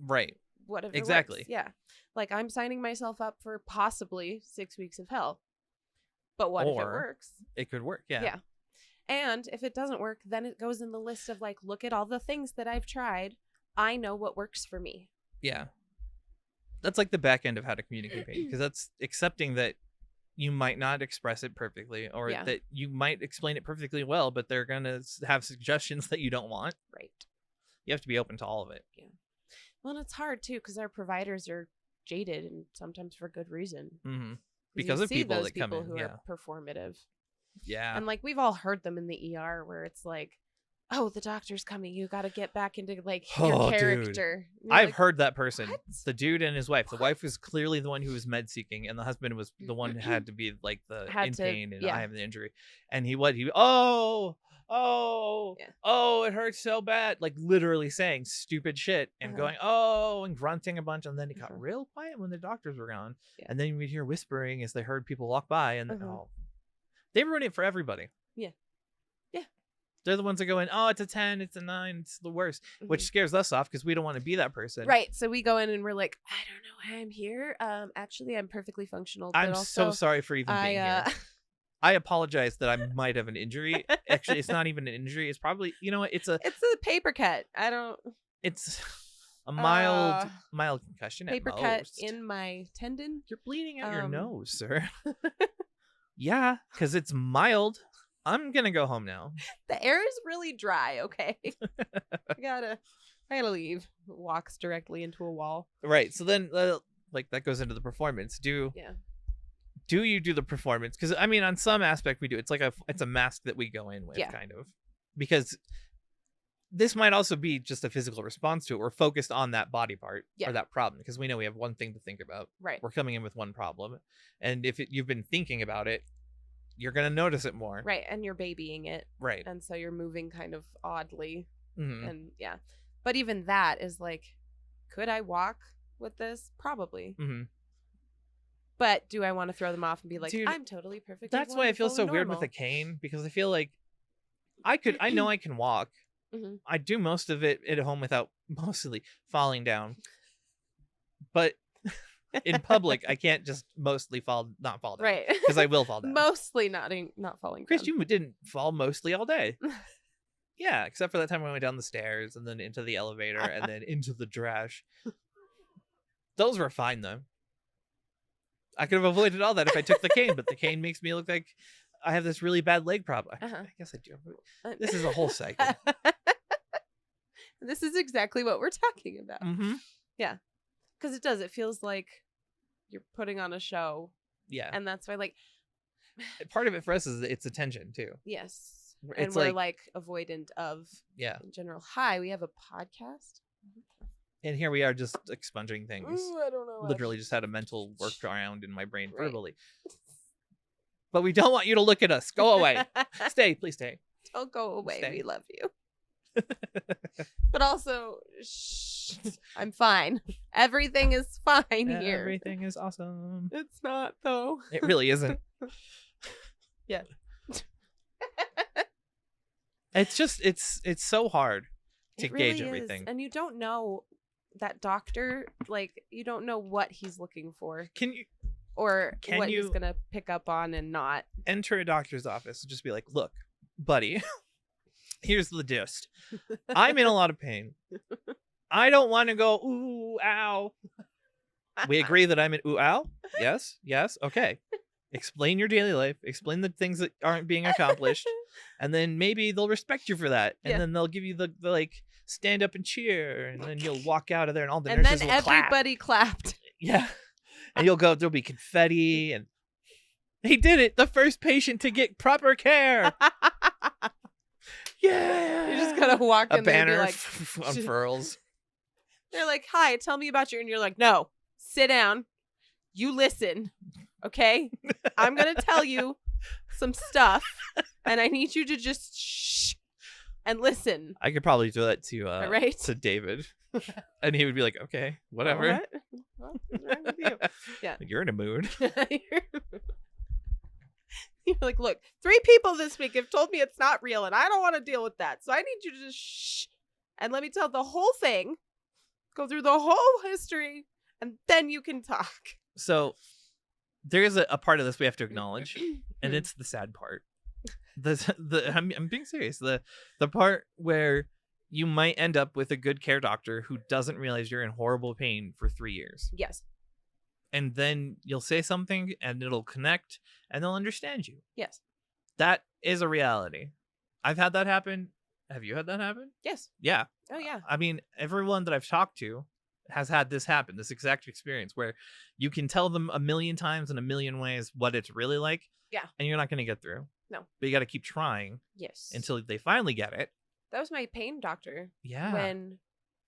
Right. What if Exactly. it works? Yeah. Like I'm signing myself up for possibly 6 weeks of hell. But what if it works? It could work. Yeah. Yeah. And if it doesn't work, then it goes in the list of like, look at all the things that I've tried. I know what works for me. Yeah. That's like the back end of how to communicate pain, because that's accepting that you might not express it perfectly, or that you might explain it perfectly well, but they're going to have suggestions that you don't want. Right. You have to be open to all of it. Yeah. Well, and it's hard too because our providers are jaded and sometimes for good reason. Mm-hmm. Because of people that come in who are performative. Yeah. And like we've all heard them in the ER where it's like, oh, the doctor's coming. You got to get back into like your character. I've heard that person. What? The dude and his wife. The wife was clearly the one who was med seeking, and the husband was the one who had to be like in pain and I have the injury. And he it hurts so bad. Like literally saying stupid shit and going, and grunting a bunch. And then it got real quiet when the doctors were gone. Yeah. And then we'd hear whispering as they heard people walk by, and they ruin it for everybody. Yeah. Yeah. They're the ones that go in, oh, it's a 10, it's a 9, it's the worst, which scares us off because we don't want to be that person. Right. So we go in and we're like, I don't know why I'm here. Actually, I'm perfectly functional. But I'm so sorry for even being here. I apologize that I might have an injury. Actually, it's not even an injury. It's probably, you know what? It's a paper cut. It's a mild concussion. Paper cut in my tendon. You're bleeding out your nose, sir. Yeah, because it's mild. I'm gonna go home now. The air is really dry. Okay, I gotta leave. Walks directly into a wall. Right. So then, like that goes into the performance. Do you do the performance? Because I mean, on some aspect we do. It's like it's a mask that we go in with, kind of, because this might also be just a physical response to it. We're focused on that body part or that problem because we know we have one thing to think about. Right. We're coming in with one problem, and if you've been thinking about it, you're going to notice it more. Right. And you're babying it. Right. And so you're moving kind of oddly. Mm-hmm. And yeah. But even that is like, could I walk with this? Probably. Mm-hmm. But do I want to throw them off and be like, dude, I'm totally perfect? That's why I feel so weird with a cane, because I feel like I know I can walk. Mm-hmm. I do most of it at home without mostly falling down. But in public, I can't just mostly not fall down. Right. Because I will fall down. Mostly not falling down. Chris, you didn't fall mostly all day. Yeah, except for that time when I went down the stairs and then into the elevator and then into the trash. Those were fine, though. I could have avoided all that if I took the cane, but the cane makes me look like I have this really bad leg problem. I guess I do. This is a whole cycle. This is exactly what we're talking about. Mm-hmm. Yeah. Because it does. It feels like you're putting on a show. Yeah. And that's why, like... Part of it for us is it's attention, too. Yes. It's and we're, like avoidant of... Yeah. In general. Hi, we have a podcast. And here we are just expunging things. Ooh, I don't know. Literally just had a mental workaround in my brain verbally. But we don't want you to look at us. Go away. Stay. Please stay. Don't go away. Stay. We love you. But also, shh, I'm fine. Everything is fine here. Everything is awesome. It's not, though. It really isn't. Yeah. It's just, it's so hard to really gauge everything. Is. And you don't know that doctor, like, you don't know what he's looking for. Can you... Or what he's going to pick up on and not. Enter a doctor's office and just be like, look, buddy, here's the gist. I'm in a lot of pain. I don't want to go, ooh, ow. We agree that I'm in ooh, ow? Yes, yes, okay. Explain your daily life. Explain the things that aren't being accomplished. And then maybe they'll respect you for that. And then they'll give you the like, stand up and cheer. And then you'll walk out of there and all the nurses will clap. And then everybody clapped. Yeah. And you'll go, there'll be confetti, and he did it. The first patient to get proper care. Yeah. You're just going to walk in there and be like, unfurls. They're like, hi, tell me about your, and you're like, no, sit down. you listen, okay? I'm going to tell you some stuff, and I need you to just shh and listen. I could probably do that Right? to David. And he would be like, okay, whatever. What? Well, what's wrong with you? Yeah. You're in a mood. You're like, look, 3 people this week have told me it's not real, and I don't want to deal with that. So I need you to just shh and let me tell the whole thing, go through the whole history, and then you can talk. So there is a part of this we have to acknowledge, and it's the sad part. I'm being serious. The part where you might end up with a good care doctor who doesn't realize you're in horrible pain for 3 years. Yes. And then you'll say something and it'll connect and they'll understand you. Yes. That is a reality. I've had that happen. Have you had that happen? Yes. Yeah. Oh, yeah. I mean, everyone that I've talked to has had this happen, this exact experience where you can tell them a million times in a million ways what it's really like. Yeah. And you're not going to get through. No. But you got to keep trying. Yes. Until they finally get it. That was my pain doctor. Yeah. When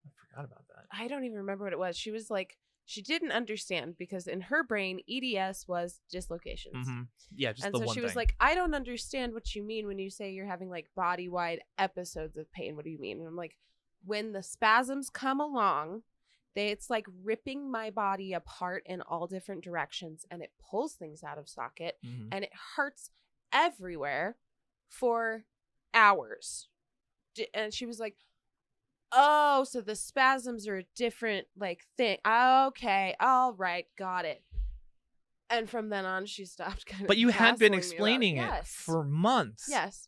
I forgot about that. I don't even remember what it was. She was like, she didn't understand because in her brain, EDS was dislocations. Mm-hmm. Yeah, just and the so one she thing. was like, I don't understand what you mean when you say you're having like body-wide episodes of pain. What do you mean? And I'm like, when the spasms come along, it's like ripping my body apart in all different directions, and it pulls things out of socket, and it hurts everywhere for hours. And she was like, oh, so the spasms are a different like thing. Okay, all right, got it. And from then on, she stopped kind of. But you had been hassling me explaining about it for months. Yes.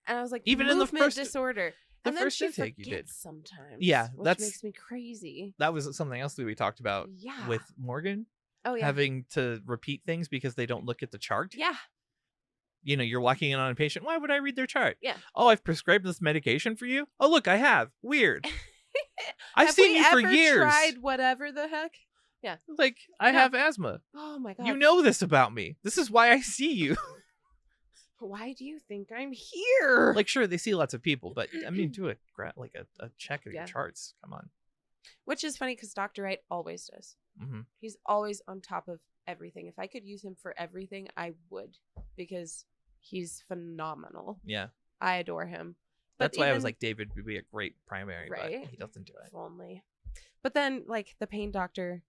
And I was like, even in the first disorder. The and then first she intake you did. forgets sometimes. Yeah, which makes me crazy. That was something else that we talked about with Morgan. Oh yeah. Having to repeat things because they don't look at the chart. Yeah. You know, you're walking in on a patient. Why would I read their chart? Yeah. Oh, I've prescribed this medication for you. Oh, look, I have. Weird. I've Have seen we you for ever years. Tried whatever the heck? Yeah. Like, I have asthma. Oh my god. You know this about me. This is why I see you. Why do you think I'm here? Like, sure, they see lots of people, but I mean, do a check of Yeah. your charts. Come on. Which is funny because Dr. Wright always does. Mm-hmm. He's always on top of everything. If I could use him for everything, I would, because he's phenomenal. Yeah. I adore him. But That's why I was like, David would be a great primary, right? But he doesn't do it. If only. But then, like, the pain doctor,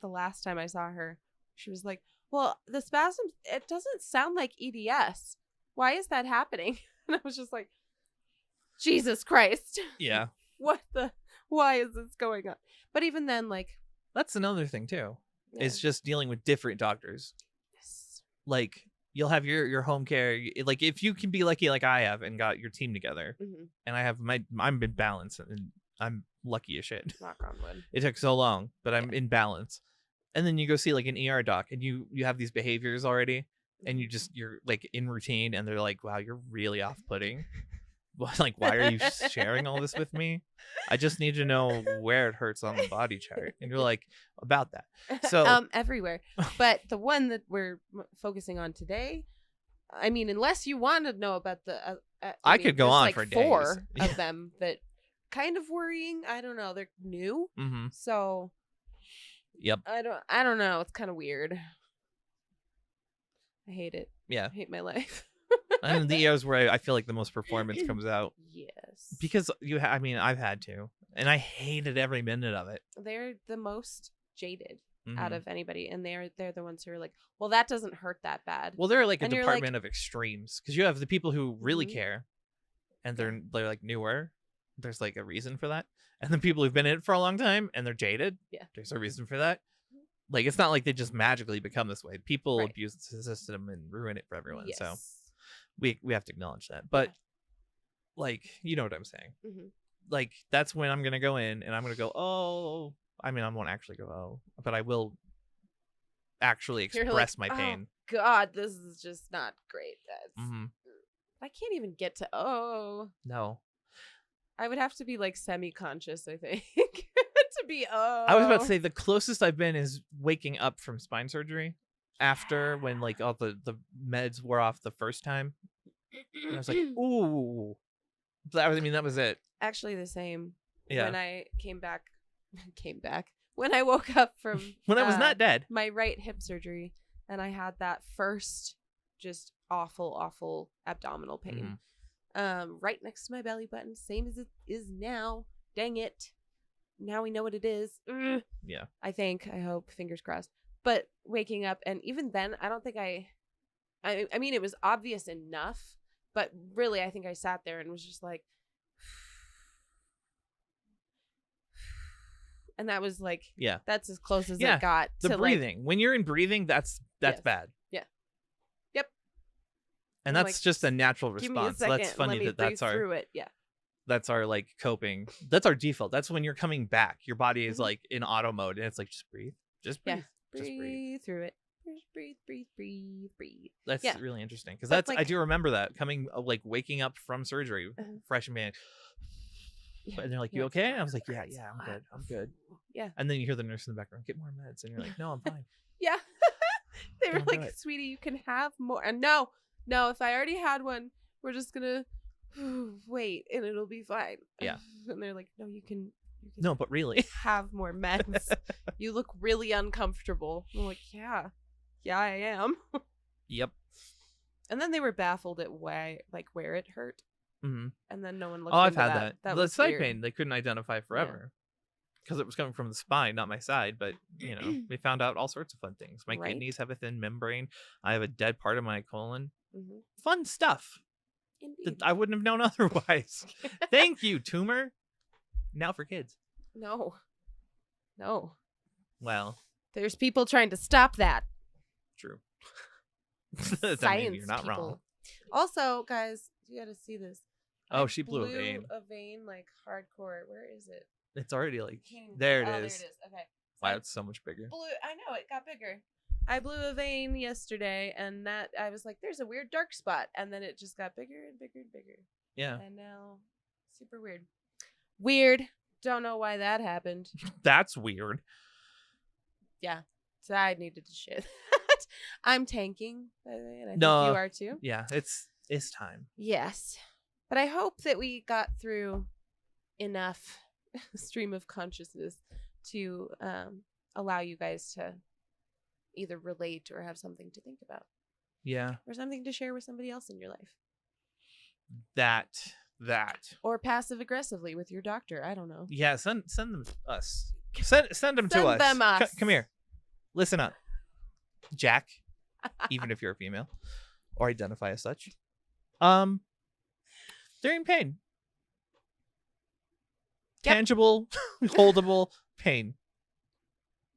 the last time I saw her, she was like, well, the spasms, it doesn't sound like EDS. Why is that happening? And I was just like, Jesus Christ. Yeah. Why is this going on? But even then, like. That's another thing, too. Yeah. It's just dealing with different doctors. Yes. Like, you'll have your home care. Like, if you can be lucky like I have and got your team together, and I have I'm in balance, and I'm lucky as shit. Knock on wood. It took so long, but I'm in balance. And then you go see like an ER doc, and you have these behaviors already, and you're like in routine, and they're like, wow, you're really off-putting. Like, why are you sharing all this with me? I just need to know where it hurts on the body chart. And you're like, about that. So everywhere. But the one that we're focusing on today, I mean, unless you want to know about the I could go on like for 4 days. of them that kind of worrying. I don't know. They're new. Mm-hmm. So yep. I don't know. It's kind of weird. I hate it. Yeah. I hate my life. And the ERs where I feel like the most performance comes out. Yes. Because I mean, I've had to, and I hated every minute of it. They're the most jaded out of anybody, and they're the ones who are like, well, that doesn't hurt that bad. Well, they're like a and department of extremes, because you have the people who really care, and they're like newer. There's like a reason for that, and the people who've been in it for a long time and they're jaded. Yeah, there's a reason for that. Like, it's not like they just magically become this way. People right. abuse the system and ruin it for everyone. Yes. So we have to acknowledge that. But like, you know what I'm saying? Mm-hmm. Like, that's when I'm gonna go in and I'm gonna go, oh. I mean, I won't actually go, oh, but I will actually express my pain. Oh, God, this is just not great. That's I can't even get to No. I would have to be like semi-conscious, I think, to be I was about to say the closest I've been is waking up from spine surgery after when like all the meds wore off the first time. And I was like, ooh. That was it. Actually the same. Yeah. When I came back when I woke up from When I was not dead. my right hip surgery, and I had that first just awful abdominal pain. Right next to my belly button, same as it is now. Dang it. Now we know what it is. Yeah. I hope, fingers crossed. But waking up, and even then, I don't think I mean, it was obvious enough, but really, I think I sat there and was just like, and that was like, yeah, that's as close as yeah. it got. The to breathing. When you're in breathing, that's Yes. bad. Yeah. Yep. And I'm that's like, just a natural give me a response. second. That's funny Let me that that's breathe our through it. Yeah. that's our like coping. That's our default. That's when you're coming back. Your body is Mhm. like in auto mode, and it's like just breathe, just breathe, Yeah. just breathe. Breathe through it. Breathe. That's Yeah. really interesting because But, that's like- I do remember that coming like waking up from surgery, fresh and man. Yeah. And they're like, You're "You like, okay?" And I was like, "Yeah, I'm good." Yeah. And then you hear the nurse in the background, "Get more meds," and you're like, "No, I'm fine." Yeah. They were Don't do like, it. "Sweetie, you can have more." And no, if I already had one, we're just gonna wait, and it'll be fine. Yeah. And they're like, "No, you can No, but really, have more meds. You look really uncomfortable." I'm like, "Yeah, I am." yep. And then they were baffled at where it hurt, Mm-hmm. and then no one looked. Oh, I've into had that. The was side weird. pain they couldn't identify forever because it was coming from the spine, not my side. But you know, we found out all sorts of fun things. My Right. kidneys have a thin membrane. I have a dead part of my colon. Mhm. Fun stuff Indeed. that I wouldn't have known otherwise. Thank you, tumor. Now for kids. No. Well, There's people trying to stop that. true. I mean, Science you're not people. wrong. Also, guys, you got to see this. Oh, I she blew a vein. A vein like hardcore. Where is it? It's already like Can't even- there it oh, is. There it is. Okay. So Wow, I it's so much bigger. I know it got bigger. I blew a vein yesterday, and that I was like, "There's a weird dark spot," and then it just got bigger and bigger and bigger, Yeah, and now super weird. Weird. Don't know why that happened. that's weird. Yeah. So I needed to share that. I'm tanking, by the way, and I think No. you are too. Yeah, it's time. Yes. But I hope that we got through enough stream of consciousness to allow you guys to either relate or have something to think about Yeah, or something to share with somebody else in your life. that. Or passive aggressively with your doctor. I don't know. Yeah, send them us. Send them to Send us. them us. Come here. Listen up, Jack. Even if you're a female or identify as such, they're in pain. Yep. Tangible, holdable pain.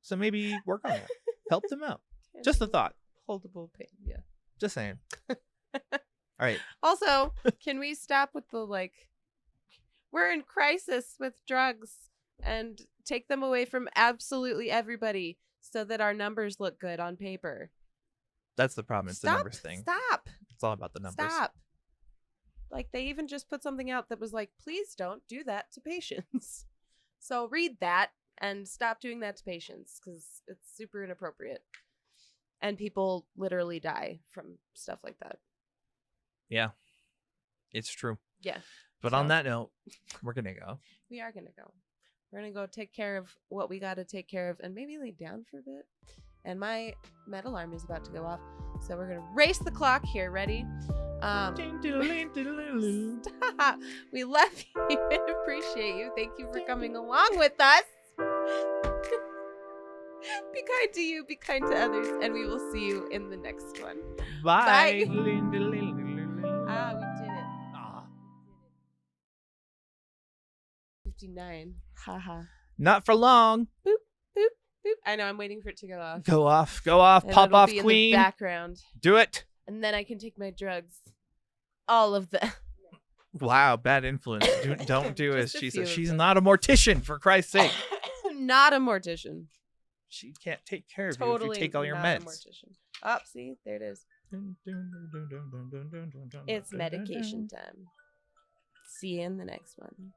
So maybe work on that. Help them out. Just a thought. Holdable pain. Yeah. Just saying. All right. Also, can we stop with the we're in crisis with drugs and take them away from absolutely everybody so that our numbers look good on paper? That's the problem. It's the numbers thing. Stop. It's all about the numbers. Stop. Like, they even just put something out that was like, please don't do that to patients. So read that and stop doing that to patients because it's super inappropriate. And people literally die from stuff like that. Yeah. It's true. Yeah. But So- on that note, we're going to go. We are going to go. We're going to go take care of what we got to take care of and maybe lay down for a bit. And my med alarm is about to go off. So we're going to race the clock here. Ready? Stop. We love you and appreciate you. Thank you for coming along with us. Be kind to you, be kind to others, and we will see you in the next one. Bye. We did it. 59. Haha. Not for long. Boop. I know, I'm waiting for it to go off. Go off. And Pop it'll off, be in queen. the background. Do it. And then I can take my drugs. All of them. Wow, bad influence. Don't do as Just a she few says. of She's them. not a mortician, for Christ's sake. Not a mortician. She can't take care of Totally you if you take all your not meds. a mortician. Oh, see, there it is. It's medication time. See you in the next one.